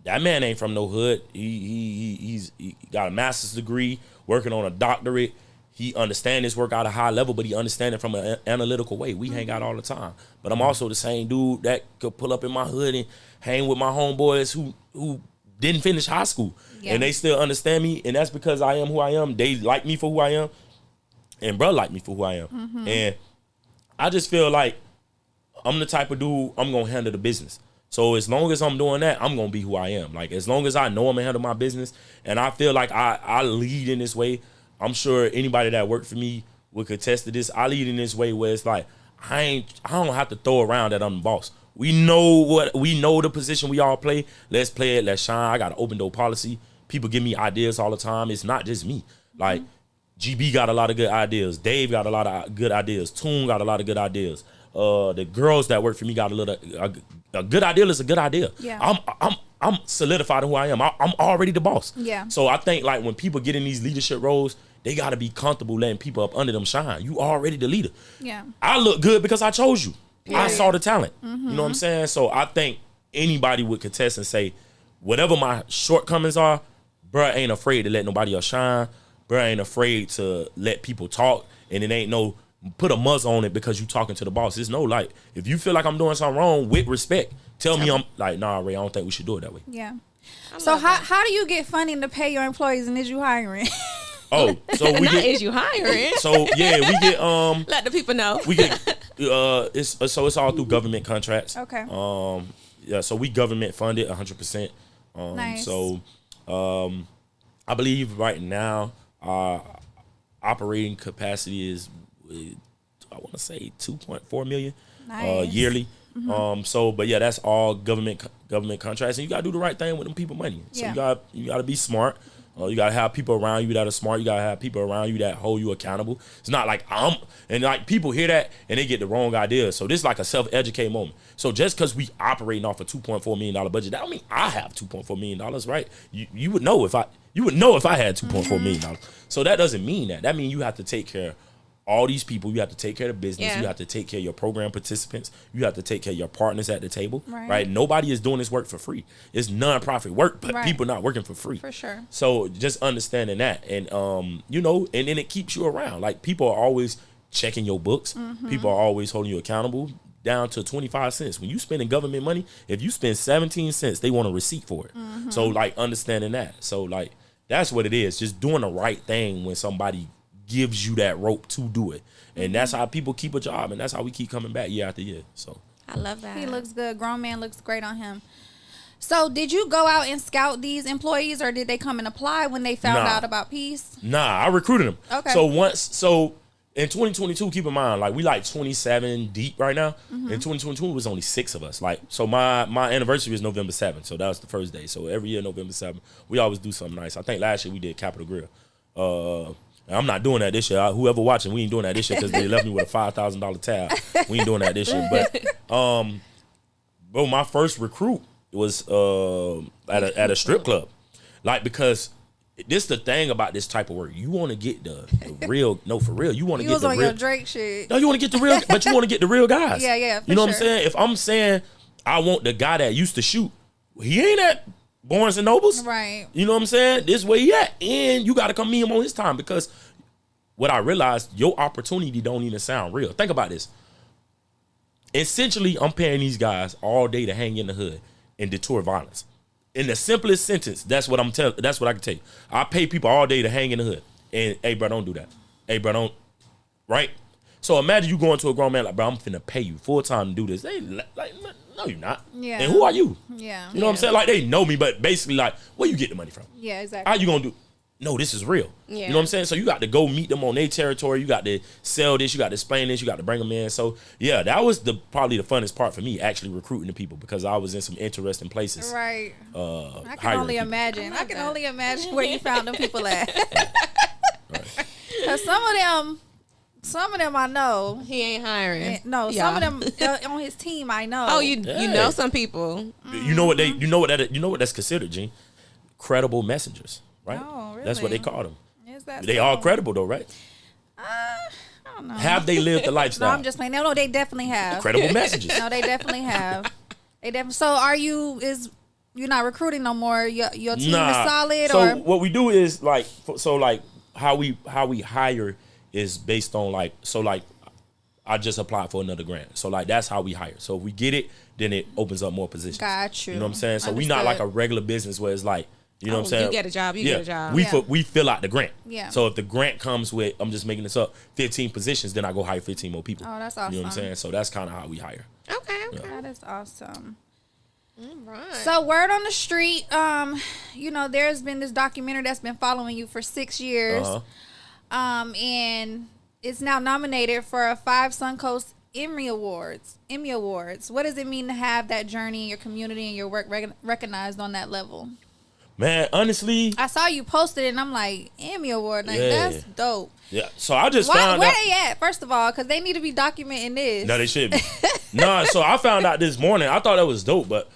that man ain't from no hood. He got a master's degree, working on a doctorate. He understand his work at a high level, but he understand it from an analytical way. We hang out all the time. But I'm also the same dude that could pull up in my hood and hang with my homeboys who didn't finish high school. Yeah. And they still understand me. And that's because I am who I am. They like me for who I am. And bro like me for who I am. And I just feel like I'm the type of dude, I'm going to handle the business. So as long as I'm doing that, I'm going to be who I am. Like as long as I know I'm going to handle my business and I feel like I lead in this way, I'm sure anybody that worked for me would contest to this. I lead in this way where it's like, I don't have to throw around that I'm the boss. We know the position we all play. Let's play it. Let's shine. I got an open door policy. People give me ideas all the time. It's not just me. Like GB got a lot of good ideas. Dave got a lot of good ideas. Toon got a lot of good ideas. The girls that work for me got a good idea is a good idea. Yeah. I'm solidified in who I am. I'm already the boss. Yeah. So I think like when people get in these leadership roles, they got to be comfortable letting people up under them shine. You already the leader. Yeah. I look good because I chose you. Period. I saw the talent. You know what I'm saying? So I think anybody would contest and say, whatever my shortcomings are, bruh ain't afraid to let nobody else shine. Bruh ain't afraid to let people talk. And it ain't no put a muzzle on it because you talking to the boss. It's no like, if you feel like I'm doing something wrong, with respect, tell me I'm like, nah, Ray, I don't think we should do it that way. Yeah. So how do you get funding to pay your employees and is you hiring? Oh, so we Not get. is you hiring? So yeah, we get Let the people know. we get it's all through government contracts. Okay. Yeah, so we government funded 100%. Nice. So I believe right now our operating capacity is I want to say 2.4 million Nice. yearly. So but yeah, that's all government contracts, and you gotta do the right thing with them people money. So Yeah. you gotta be smart. You gotta have people around you that are smart. You gotta have people around you that hold you accountable. It's not like and like people hear that and they get the wrong idea. So this is like a self-educate moment. So just because we operating off a $2.4 million budget, that don't mean I have $2.4 million, right? You would know if I had $2.4 million. So that doesn't mean that. That means you have to take care of all these people. You have to take care of the business. Yeah. You have to take care of your program participants. You have to take care of your partners at the table, Right. right? Nobody is doing this work for free. It's non-profit work, but Right. people not working for free. For sure. So just understanding that, and and then it keeps you around. Like people are always checking your books. People are always holding you accountable down to 25 cents. When you spending government money, if you spend 17 cents, they want a receipt for it. So like understanding that. So like that's what it is. Just doing the right thing when somebody gives you that rope to do it. And that's how people keep a job, and that's how we keep coming back year after year. So I love that. He looks good. Grown man looks great on him. So did you go out and scout these employees or did they come and apply when they found Nah. out about Peace? nah, I recruited them. Okay. So in 2022, keep in mind, like we like 27 deep right now. In 2022, it was only 6 of us. Like, so my anniversary is November 7th. So that was the first day. So every year, November 7th, we always do something nice. I think last year we did Capitol Grill. I'm not doing that this year. Whoever watching, we ain't doing that this year because they left me with a $5,000 tab. We ain't doing that this year. But, bro, my first recruit was at a strip club. Like, because this the thing about this type of work. You want to get the real, no, for real. You want to You get was the on real. your Drake shit. No, you want to get the real, but you want to get the real guys. Yeah, for You know what I'm sure. saying? If I'm saying I want the guy that used to shoot, he ain't at Barnes and Nobles. Right. You know what I'm saying? This way he at. And you got to come meet him on his time, because what I realized, your opportunity don't even sound real. Think about this. Essentially, I'm paying these guys all day to hang in the hood and deter violence. In the simplest sentence, that's what I can tell you. I pay people all day to hang in the hood. And, hey, bro, don't do that. Hey, bro, don't. Right? So imagine you going to a grown man like, bro, I'm finna pay you full time to do this. They like, no, you're not. Yeah. And who are you? Yeah. You know what I'm saying? Like, they know me, but basically, like, where you get the money from? Yeah, exactly. How you gonna do? No, this is real. Yeah. You know what I'm saying? So you got to go meet them on their territory. You got to sell this. You got to explain this. You got to bring them in. So yeah, that was probably the funnest part for me, actually recruiting the people, because I was in some interesting places. Right. I can hiring only people. imagine. I can that. only imagine where you found them people at. Cause some of them I know. He ain't hiring. No, Yeah. some of them on his team I know. Oh, you Yeah. know some people. You know what that's considered, Gene? Credible messengers, right? Oh, That's what they really? call them. Is that They so? all credible though, right? I don't know. Have they lived the No, lifestyle? I'm just playing. No, they definitely have. Credible messages. No, they definitely have. So are you? You're not recruiting no more? Your team is solid, So or what we do is like how we hire is based on like I just applied for another grant. So like that's how we hire. So if we get it, then it opens up more positions. Got you. You know what I'm saying? So we not like a regular business where it's like, you know what I'm saying? You get a job, you get a job. We fill out the grant. Yeah. So if the grant comes with, I'm just making this up, 15 positions, then I go hire 15 more people. Oh, that's You know what I'm awesome. saying? So that's kind of how we hire. Okay. that is awesome. All right. So word on the street, there's been this documentary that's been following you for 6 years, and it's now nominated for 5 Suncoast Emmy Awards. What does it mean to have that journey in your community and your work recognized on that level? Man, honestly, I saw you posted it, and I'm like, Emmy Award, like, Yeah. that's dope. yeah. So I just found Where out. they at, first of all? Because they need to be documenting this. No, they should be. Nah, so I found out this morning. I thought that was dope, but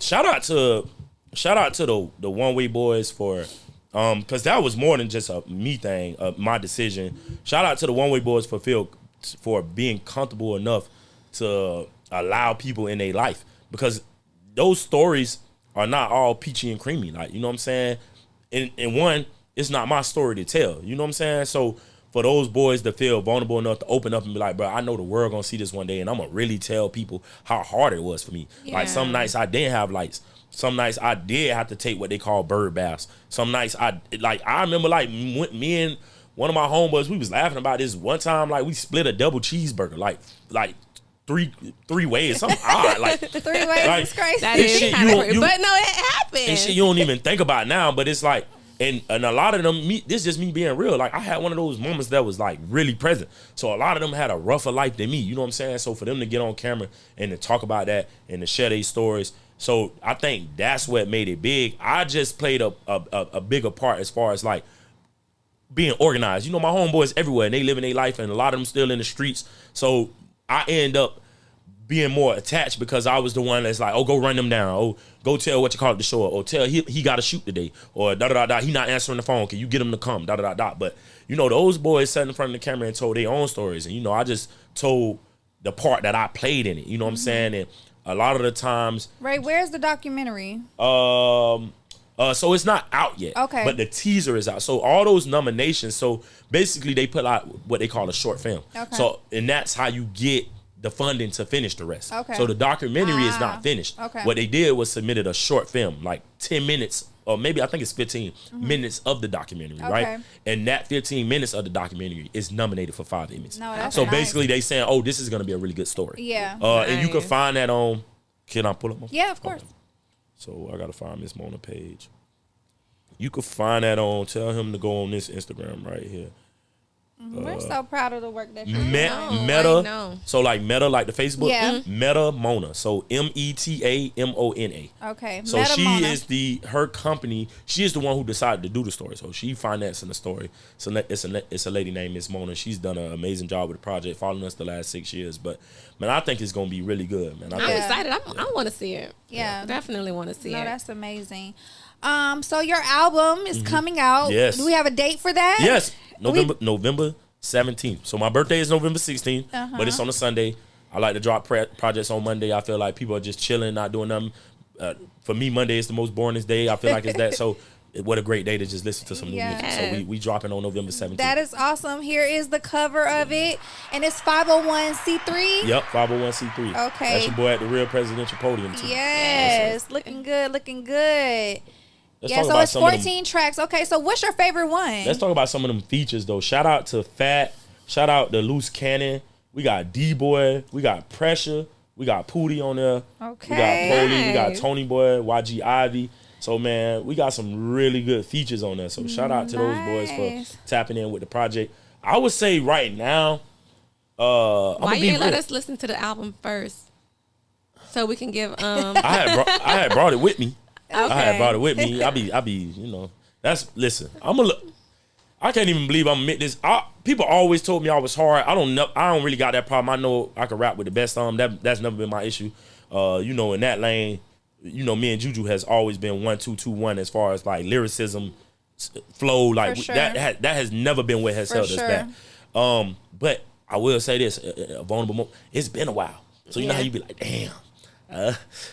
shout out to the One Way Boys for because that was more than just a me thing, my decision. Shout out to the One Way Boys for being comfortable enough to allow people in their life, because those stories are not all peachy and creamy. Like, you know what I'm saying? And one, it's not my story to tell. You know what I'm saying? So for those boys to feel vulnerable enough to open up and be like, bro, I know the world gonna see this one day, and I'm gonna really tell people how hard it was for me. Like, some nights I didn't have lights. Some nights I did have to take what they call bird baths. Some nights I remember like me and one of my homeboys, we was laughing about this one time. Like, we split a double cheeseburger, like three ways, something odd. Like 3 ways like, is crazy. That is shit kind of you- crazy. you- But no, it happened. and shit you don't even think about now, but it's like, and a lot of them, this is just me being real. Like, I had one of those moments that was like really present. So a lot of them had a rougher life than me. You know what I'm saying? So for them to get on camera and to talk about that and to share their stories, so I think that's what made it big. I just played a bigger part as far as like being organized. You know, my homeboys everywhere, and they living their life, and a lot of them still in the streets. So I end up being more attached because I was the one that's like, oh, go run them down. Oh, go tell what you call it the show. Or tell he got to shoot today. Or da-da-da-da, he not answering the phone. Can you get him to come? Da-da-da-da. But, you know, those boys sat in front of the camera and told their own stories. And, you know, I just told the part that I played in it. You know what I'm saying? And a lot of the times... Ray, where's the documentary? So it's not out yet. Okay. But the teaser is out. So all those nominations, so basically they put out what they call a short film. Okay. So, and that's how you get the funding to finish the rest. Okay. So the documentary is not finished. Okay. What they did was submitted a short film, like 10 minutes, or maybe I think it's 15 minutes of the documentary, Okay. right? And that 15 minutes of the documentary is nominated for 5 Emmys. No, that's so nice. basically they saying, oh, this is going to be a really good story. Yeah. And you can Nice. find that on, can I pull up? Yeah, of course. Okay. So I got to find Miss Mona page. You can find that on, tell him to go on this Instagram right here. We're so proud of the work that you're doing. I Meta. know. So like Meta, like the Facebook. Yeah. Meta Mona. So METAMONA. Okay. So Meta she Mona. is her company. She is the one who decided to do the story. So she financing the story. So it's a lady named Miss Mona. She's done an amazing job with the project, following us the last 6 years. But man, I think it's gonna be really good, man. I'm Yeah. excited. I want to see it. Yeah. Definitely want to see No, it. that's amazing. So your album is coming out. Yes. Do we have a date for that? Yes, November 17th. So my birthday is November 16th, but it's on a Sunday. I like to drop projects on Monday. I feel like people are just chilling, not doing nothing. For me, Monday is the most boringest day. I feel like it's that. So what a great day to just listen to some new music. So we dropping on November 17th. That is awesome. Here is the cover of it, and it's 501c3. Yep, 501c3. Okay. That's your boy at the real presidential podium too. Yes, looking good, looking good. Let's Yeah, talk so about it's some of them- 14 tracks. Okay, so what's your favorite one? Let's talk about some of them features though. Shout out to Fat. Shout out to Loose Cannon. We got D-Boy. We got Pressure. We got Pootie on there. Okay. We got Polly. We got Nice. Tony Boy, YG Ivy. So man, we got some really good features on there. So shout out to those boys Nice. for tapping in with the project. I would say right now, I'm Why gonna you be didn't let real. us listen to the album first, so we can give I had brought it with me. I had Okay. brought it with me. I be, you know. Listen. I'm gonna look. I can't even believe I'm admit this. People always told me I was hard. I don't really got that problem. I know I can rap with the best. That's never been my issue. You know, in that lane, you know, me and Juju has always been 1-2-2-1 as far as like lyricism, flow. Like For sure. that has never been what has For held sure. us back. But I will say this: a vulnerable moment. It's been a while, so you know how you be like, damn.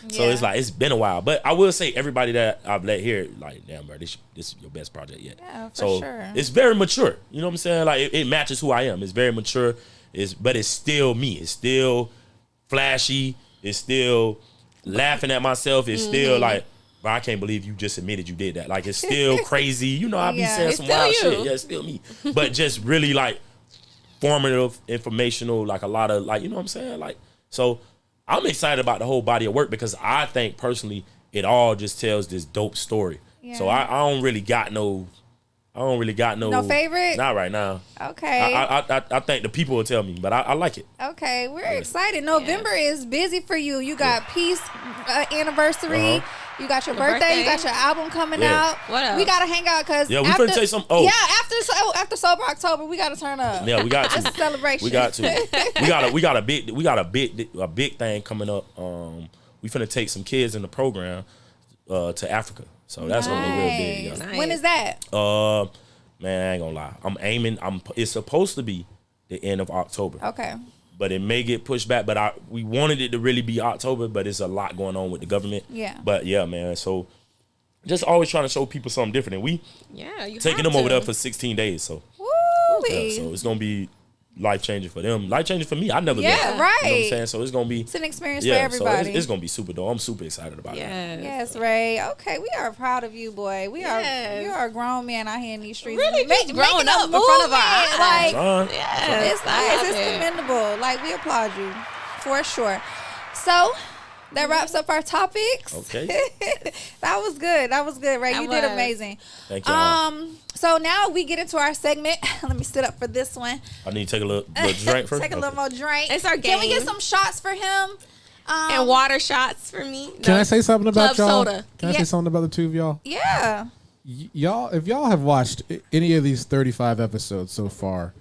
So it's like it's been a while, but I will say everybody that I've let hear, like, damn, bro, this is your best project yet. Yeah, for so sure. it's very mature. You know what I'm saying? Like it matches who I am. It's very mature. But it's still me. It's still flashy. It's still laughing at myself. It's still like, bro, I can't believe you just admitted you did that. Like it's still crazy. You know, I be Yeah. saying It's some still wild you. shit. Yeah, it's still me. But just really like formative, informational, like a lot of like, you know what I'm saying? Like, so I'm excited about the whole body of work because I think personally it all just tells this dope story. Yeah. So I don't really got no No favorite? Not right now. Okay. I think the people will tell me, but I like it. Okay, we're excited. November is busy for you. You got Peace anniversary. You got your birthday. You got your album coming Yeah. out. What else? We gotta hang out because Yeah, we finna take some. Oh, yeah, after Sober October, we gotta turn up. yeah, we got to. It's a celebration. We got to. We got a big thing coming up. We finna take some kids in the program to Africa. So that's gonna be real big. Yeah. Nice. When is that? Man, I ain't gonna lie. I'm aiming. It's supposed to be the end of October. Okay. But it may get pushed back. But we wanted it to really be October, but it's a lot going on with the government. Yeah. But yeah, man. So just always trying to show people something different. And we You taking have them over to. there for 16 days. So Woo. yeah, so it's gonna be life changing for them. Life changing for me. I never Yeah, been. You know what right. I'm saying? So it's gonna be. It's an experience Yeah, for so everybody. it's gonna be super dope. I'm super excited about it. Yes. Yes, Ray. Okay, we are proud of you, boy. We Yes. are a grown man out here in these streets. Really just growing making a up in front of our movement. eyes. Like, Son, Yes. it's nice. It's commendable. Like, we applaud you for sure. So that wraps up our topics. Okay. That was good. That was good, Ray. That You did was. amazing. Thank y'all. So now we get into our segment. Let me sit up for this one. I need to take a little drink first. Take a little more drink. It's our Can we get game. some shots for him? And water shots for me. Can I say something about Club y'all? soda. Can I Yeah. say something about the two of y'all? Yeah. Y'all, if y'all have watched any of these 35 episodes so far,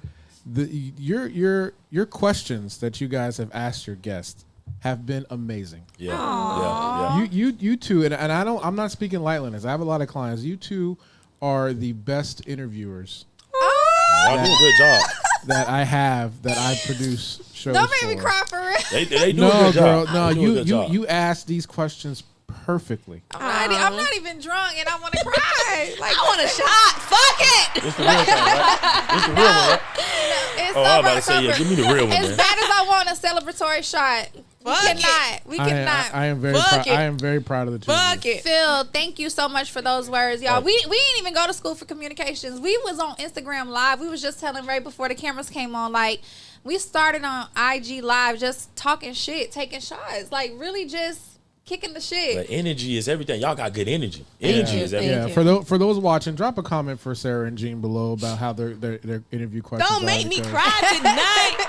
your questions that you guys have asked your guests have been amazing. Yeah. You two, and I'm not speaking lightly on this. I have a lot of clients. You two are the best interviewers Y'all do a good job. that I produce shows. Don't make me for. cry for real. They do a No, good girl, job. no. They do a good job. You ask these questions perfectly. I'm not even drunk and I want to cry. Like, I want a shot. Fuck it. It's the real thing, right? It's the real one, right? it's Oh, I was Sober about to say, yeah, October. give me the real one, As man. bad as I want a celebratory shot, we Fuck cannot. We cannot. I am very Fuck proud. it. I am very proud of the two. of Fuck you. it. Phil, thank you so much for those words, y'all. Oh. We didn't even go to school for communications. We was on Instagram Live. We was just telling Ray before the cameras came on, like, we started on IG Live just talking shit, taking shots, like really just kicking the shit. But energy is everything. Y'all got good energy. Energy is everything. Yeah, for those watching, drop a comment for Sarah and Jean below about how their interview questions. Don't are, make me because- cry tonight.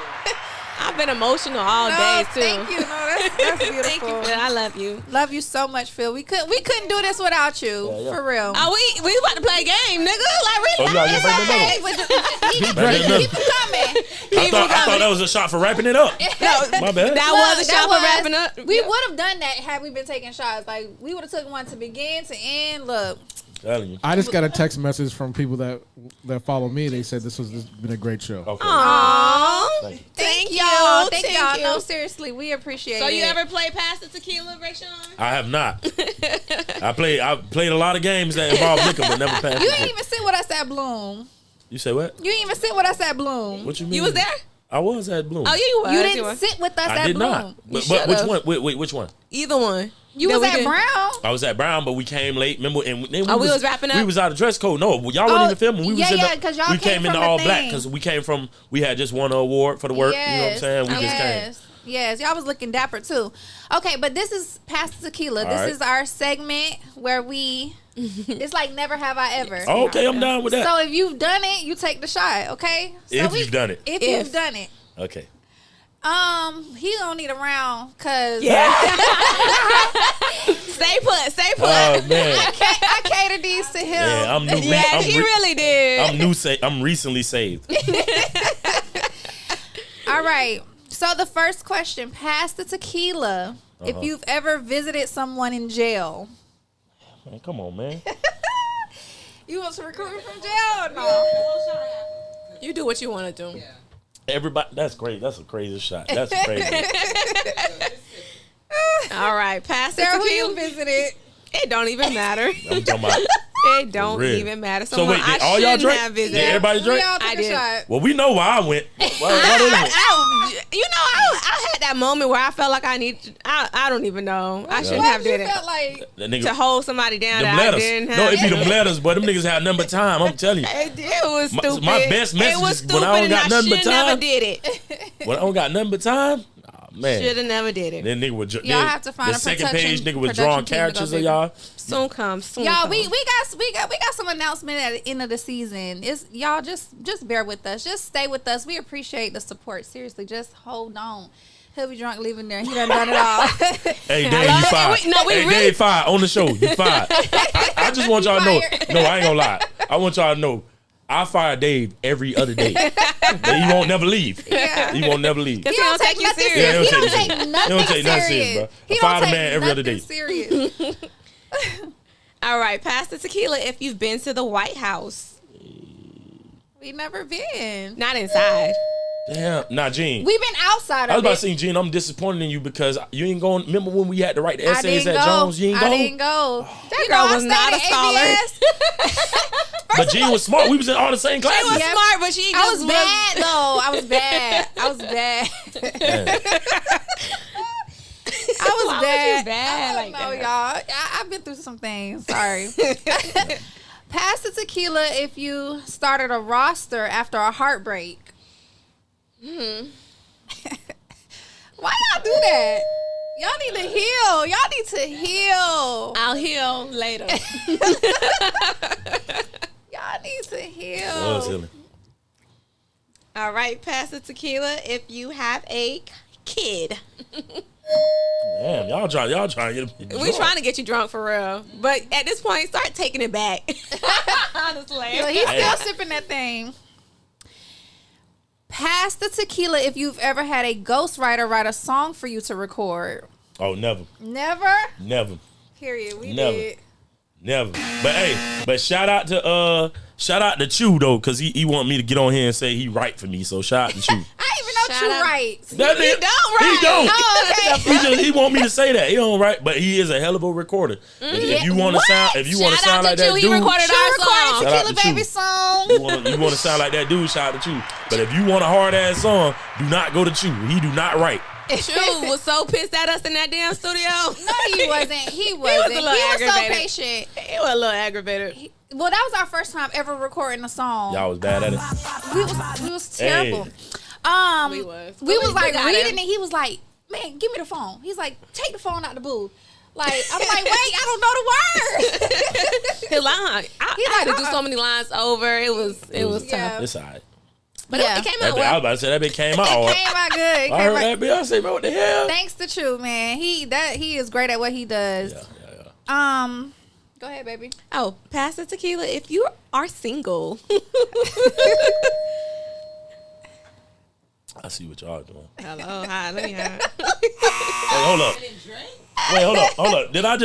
I've been emotional all day too. Thank you. No, that's beautiful. Thank you, Phil. I love you. Love you so much, Phil. We couldn't do this without you, Yeah. for real. Oh, we about to play a game, nigga. Like Oh, really? you gotta It's get back okay. another. Keep them coming. I thought that was a shot for wrapping it up. My bad. That was a shot for wrapping up. We would have done that had we been taking shots. Like, we would have took one to begin to end. Look, Telling you. I just got a text message from people that follow me. They said this has been a great show. Okay. Aww. Thank you. Thank Thank y'all. you. No, seriously, we appreciate it. So you ever play past the tequila, Rayshawn? I have not. I played a lot of games that involve liquor, but never passed. You it. didn't even sit with us at Bloom. You say what? You didn't even sit with us at Bloom. What you mean? You was there? I was at Bloom. Oh, you was. You didn't sit with us I at did Bloom. not. You But which should've. one? Wait, which one? Either one. You That was we at did. Brown. I was at Brown, but we came late. Remember? And then Oh, we was wrapping up? We was out of dress code. No, y'all Oh, wasn't even filming. We yeah, was in yeah, the, 'cause y'all we came came in from the the all black thing. because we had just won an award for the work. You know what I'm saying? We just came. Yes, y'all was looking dapper too. Okay, but this is past tequila. All This right. is our segment where we. It's like never have I ever. Oh, okay, I'm down with that. So if you've done it, you take the shot. Okay. So If you've done it. If you've done it. Okay. He don't need a round because Yeah. Stay put. Stay put. Oh man. I cater these to him. Yeah, I'm new. yeah, I'm he really did. I'm recently saved. All right. So the first question, past the tequila, if you've ever visited someone in jail. Man, come on, man. You was recruited from jail or no? You do what you want to do. Everybody, that's great. That's a crazy shot. That's crazy. All right, pass the Sarah, who you tequila. visited? It don't even matter. I'm talking about. It don't real. even matter. So Someone wait, I did all y'all shouldn't drink? have Did visited. everybody We drink? all took I a did. shot. Well, we know why I went. Why they went? I had that moment where I felt like I need. I don't even know. I shouldn't Why have you did it felt like That nigga, to hold somebody down. them That I letters. didn't have. No, it be them letters, but them niggas had nothing but time. I'm telling you. It was My- stupid. my best message It was is stupid, when I don't and got I nothing but should never time. did it. When I don't got nothing but time, oh, man. Should have never did it. Then nigga was Y'all have to find the a second production- page. Nigga was production drawing team to go characters of bigger. y'all. Soon comes. Soon y'all, comes. we got some announcement at the end of the season. It's y'all just bear with us. Just stay with us. We appreciate the support. Seriously, just hold on. He'll be drunk leaving there. He done it all. Hey, Dave, Hello? you fired. We Hey, really- Dave, fired on the show. You fired. I just want y'all to know. Fired. No, I ain't gonna lie. I want y'all to know. I fire Dave every other day. But he won't never leave. Yeah. He won't never leave. He don't take you nothing serious. Yeah, He don't you take serious. nothing He don't take nothing serious, serious. bro. He I fire don't the take man every other nothing day. serious. All right, pass the tequila if you've been to the White House. We never been. Not inside. Damn. Nah, Gene. We've been outside I was of about it. to say, Gene, I'm disappointed in you because you ain't going. Remember when we had to write the I essays didn't at go. Jones? You ain't I go. didn't go. That girl was not a scholar. But Gene was smart. We was in all the same She was classes. Yeah. smart, but she I just was bad though. I was bad. I was bad. I was Why was bad. you bad I like don't know, that? y'all. I've been through some things. Sorry. Pass the tequila if you started a roster after a heartbreak. Why y'all do that? Y'all need to heal. Y'all need to heal. I'll heal later. Y'all need to heal. That was silly. All right, pass the tequila if you have a kid. Damn, y'all trying to get him. We trying to get you drunk for real, but at this point, start taking it back. Honestly, Yo, he's still sipping that thing. Pass the tequila if you've ever had a ghostwriter write a song for you to record. Oh, never. Never? Period. We Never. did. Never. But shout out to Chew though, cause he want me to get on here and say he write for me. So shout out to Chew. I didn't even know Shout True out. writes. That He nigga- don't write. He don't. Oh, okay. He want me to say that. He don't write, but he is a hell of a recorder. If you want to sound, if you want to Shout out sound like to that Chew. He dude, recorded True our recorded song. Shout out Tequila to Baby Chew. song. you want to sound like that dude, shout out to Chew. But if you want a hard ass song, do not go to Chew. He do not write. Chew was so pissed at us in that damn studio. No, he wasn't. He was wasn't. a He little was so aggravated. patient. He was a little aggravated. Well, that was our first time ever recording a song. Y'all was bad at it. We was terrible. We We was. was like got reading it. it. He was like, "Man, give me the phone." He's like, "Take the phone out the booth." Like I'm like, "Wait, I don't know the words." His line. I had to do so many lines over. It was Yeah. tough. It's alright. But Yeah. it came That out bit, I was well. about to say that bit came out. all It right. came out good. It I came heard out- that bit. I say, bro, what the hell? Thanks to True, man. He is great at what he does. Yeah. Go ahead, baby. Oh, pass the tequila if you are single. I see what y'all doing. Hello, hi, let me have. Hey, hold up. Wait, hold up. Did I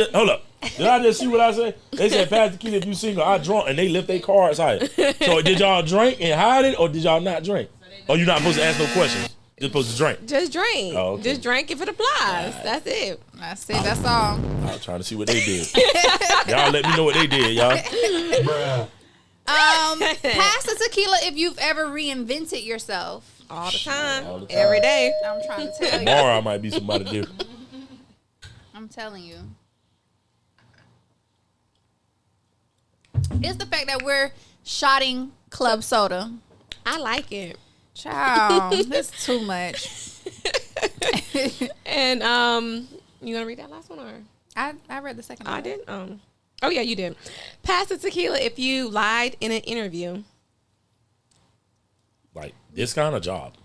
just see what I said? They said, pass the kid if you single. I drunk, and they lift their cards higher. So did y'all drink and hide it, or did y'all not drink? Or you not supposed to ask no questions? You're supposed to drink. Just drink. Oh, okay. Just drink if it applies. That's it. That's it. That's all. I was trying to see what they did. Y'all let me know what they did, y'all. Pass the tequila if you've ever reinvented yourself. All the time. All the time. Every day. I'm trying to tell you. Tomorrow I might be somebody different. I'm telling you. It's the fact that we're shotting club soda. I like it. Child, that's too much. And you gonna read that last one or I read the second one. I did? Oh yeah, you did. Pass the tequila if you lied in an interview. Like, this kind of job.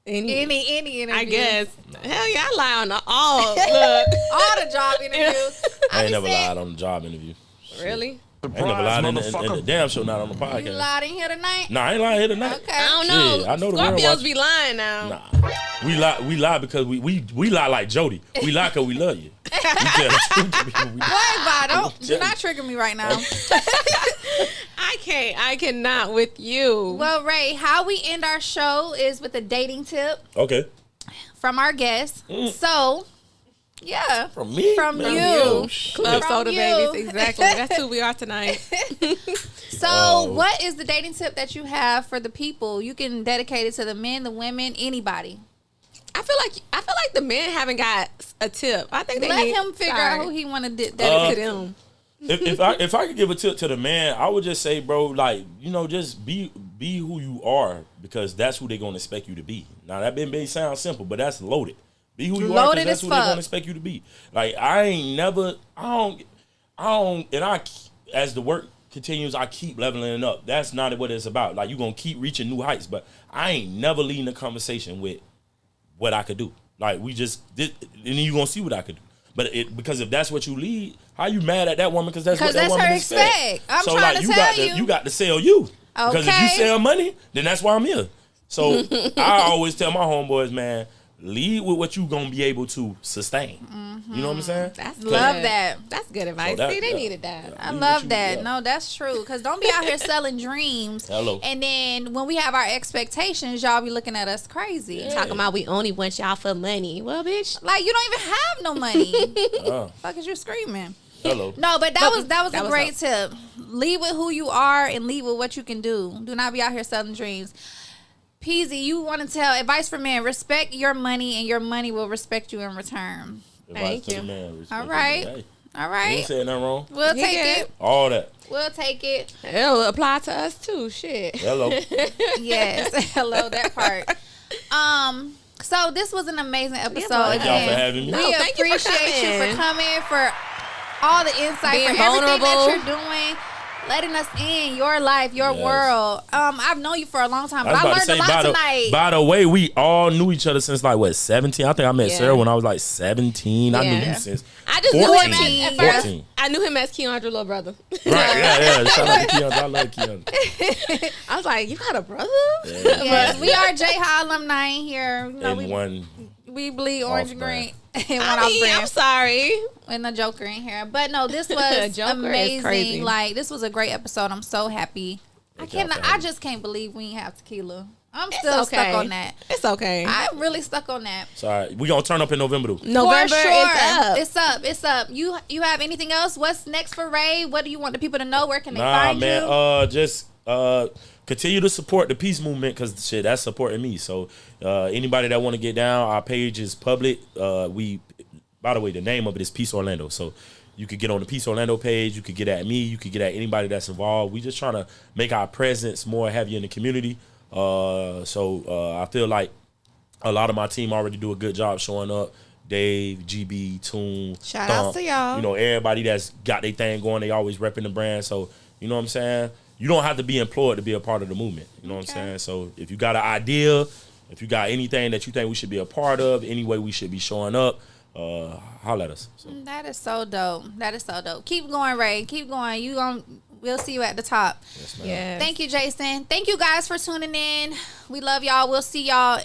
Any Any interview. I guess. Hell yeah, I lie on all. Look, All the job interviews. I ain't be never saying, lied on the job interview. really? I ain't never lied in the damn show, not on the You podcast. lied in here tonight? Nah, I ain't lying here tonight. Okay. I don't know. Yeah, I know the real Scorpios watch. be lying now. Nah, we lie because we lie like Jody. We lie because we love you. We tell the truth to people. Wait, Bob, do not trigger me right now. I cannot with you. Well, Ray, how we end our show is with a dating tip Okay. from our guest. So, yeah. From me? From Man, you. yo, Club From Soda you. Babies, exactly. That's who we are tonight. So, what is the dating tip that you have for the people? You can dedicate it to the men, the women, anybody. I feel like the men haven't got a tip. I think they Let need, him figure out who he want to dedicate to to. them. if I could give a tip to the man, I would just say, bro, like, you know, just be who you are, because that's who they're gonna expect you to be. Now that may sound simple, but that's loaded. Be who you are, Loaded because that's as who they're fuck. gonna expect you to be. Like, I don't, and as the work continues, I keep leveling it up. That's not what it's about. Like, you're gonna keep reaching new heights, but I ain't never leading a conversation with what I could do. Like, we just did, and then you're gonna see what I could do. But because if that's what you lead, how you mad at that woman? Because that's what that that's woman her expect. expect. I'm so trying like to tell you got to sell you. Because if you Okay. sell money, then that's why I'm here. So I always tell my homeboys, man, lead with what you gonna be able to sustain. You know what I'm saying? That's Love good. that. That's good advice. that- See, they yeah. needed that. I Lead love what you- that. yeah. No, that's true. Because don't be out here selling dreams. Hello. And then when we have our expectations, y'all be looking at us crazy. Talking about we only want y'all for money. Well, bitch. Like, you don't even have no money. Uh, Fuck is you screaming? hello. No, but that was that a was great tip. Lead with who you are and lead with what you can do. Do not be out here selling dreams. Peasy, you want to tell advice for men: respect your money, and your money will respect you in return. Advice Thank to the you. man, respect All the right. man. Hey, All you ain't right, saying nothing wrong. we'll You take good. it. All that. We'll take it. It'll apply to us too. Shit. Hello. Yes, hello that part. So this was an amazing episode. Thank y'all Again, for having me. We No, thank you for appreciate you for coming. coming, for all the insight, Being for everything that vulnerable. you're doing, letting us in your life, your Yes. world. I've known you for a long time, I but was I about to learned say, a lot tonight. by the way, we all knew each other since like what, 17? I think I met Yeah. Sarah when I was like 17. I knew Yeah. you since I just 14. knew him at first. 14. I knew him as Keandra, little brother. Right, yeah. Shout out to Keandra. I love Keandra. I was like, you got a brother? Yes, we are J High alumni here. You know, And one, we bleed orange and green. Off-brand. And one I off mean, brand. I'm sorry. And a Joker in here. But no, this was Joker is amazing. crazy. Like, this was a great episode. I'm so happy. Thank y'all for I having me. just can't believe we ain't have tequila. I'm It's still okay. stuck on that. It's okay. I'm really stuck on that. sorry, we gonna turn up in November though. November For sure. is up. It's up. It's up. You have anything else? What's next for Ray? What do you want the people to know? Where can they Nah, find man. you? Just continue to support the peace movement, because shit, that's supporting me. So anybody that want to get down, our page is public. By the way, the name of it is Peace Orlando. So you could get on the Peace Orlando page. You could get at me. You could get at anybody that's involved. We just trying to make our presence more heavy in the community. So I feel like a lot of my team already do a good job showing up. Dave, GB, Toon, Shout outs to y'all. You know, everybody that's got their thing going, they always repping the brand. So, you know what I'm saying? You don't have to be employed to be a part of the movement. You know what I'm saying? So if you got an idea, if you got anything that you think we should be a part of, any way we should be showing up, holla at us. So. That is so dope. That is so dope. Keep going, Ray. Keep going. We'll see you at the top. Yes, ma'am. Yeah. Thank you, Jason. Thank you guys for tuning in. We love y'all. We'll see y'all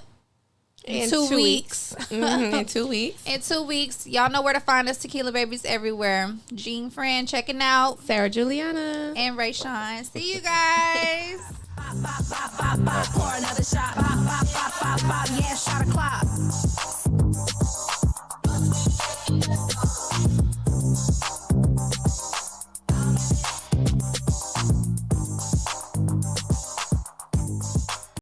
in 2 weeks. In 2 weeks. In 2 weeks. Y'all know where to find us. Tequila Babies everywhere. Jean Friend checking out. Sarah Juliana. And Ray Sean. See you guys. Pour another shot. Yeah, shot o'clock.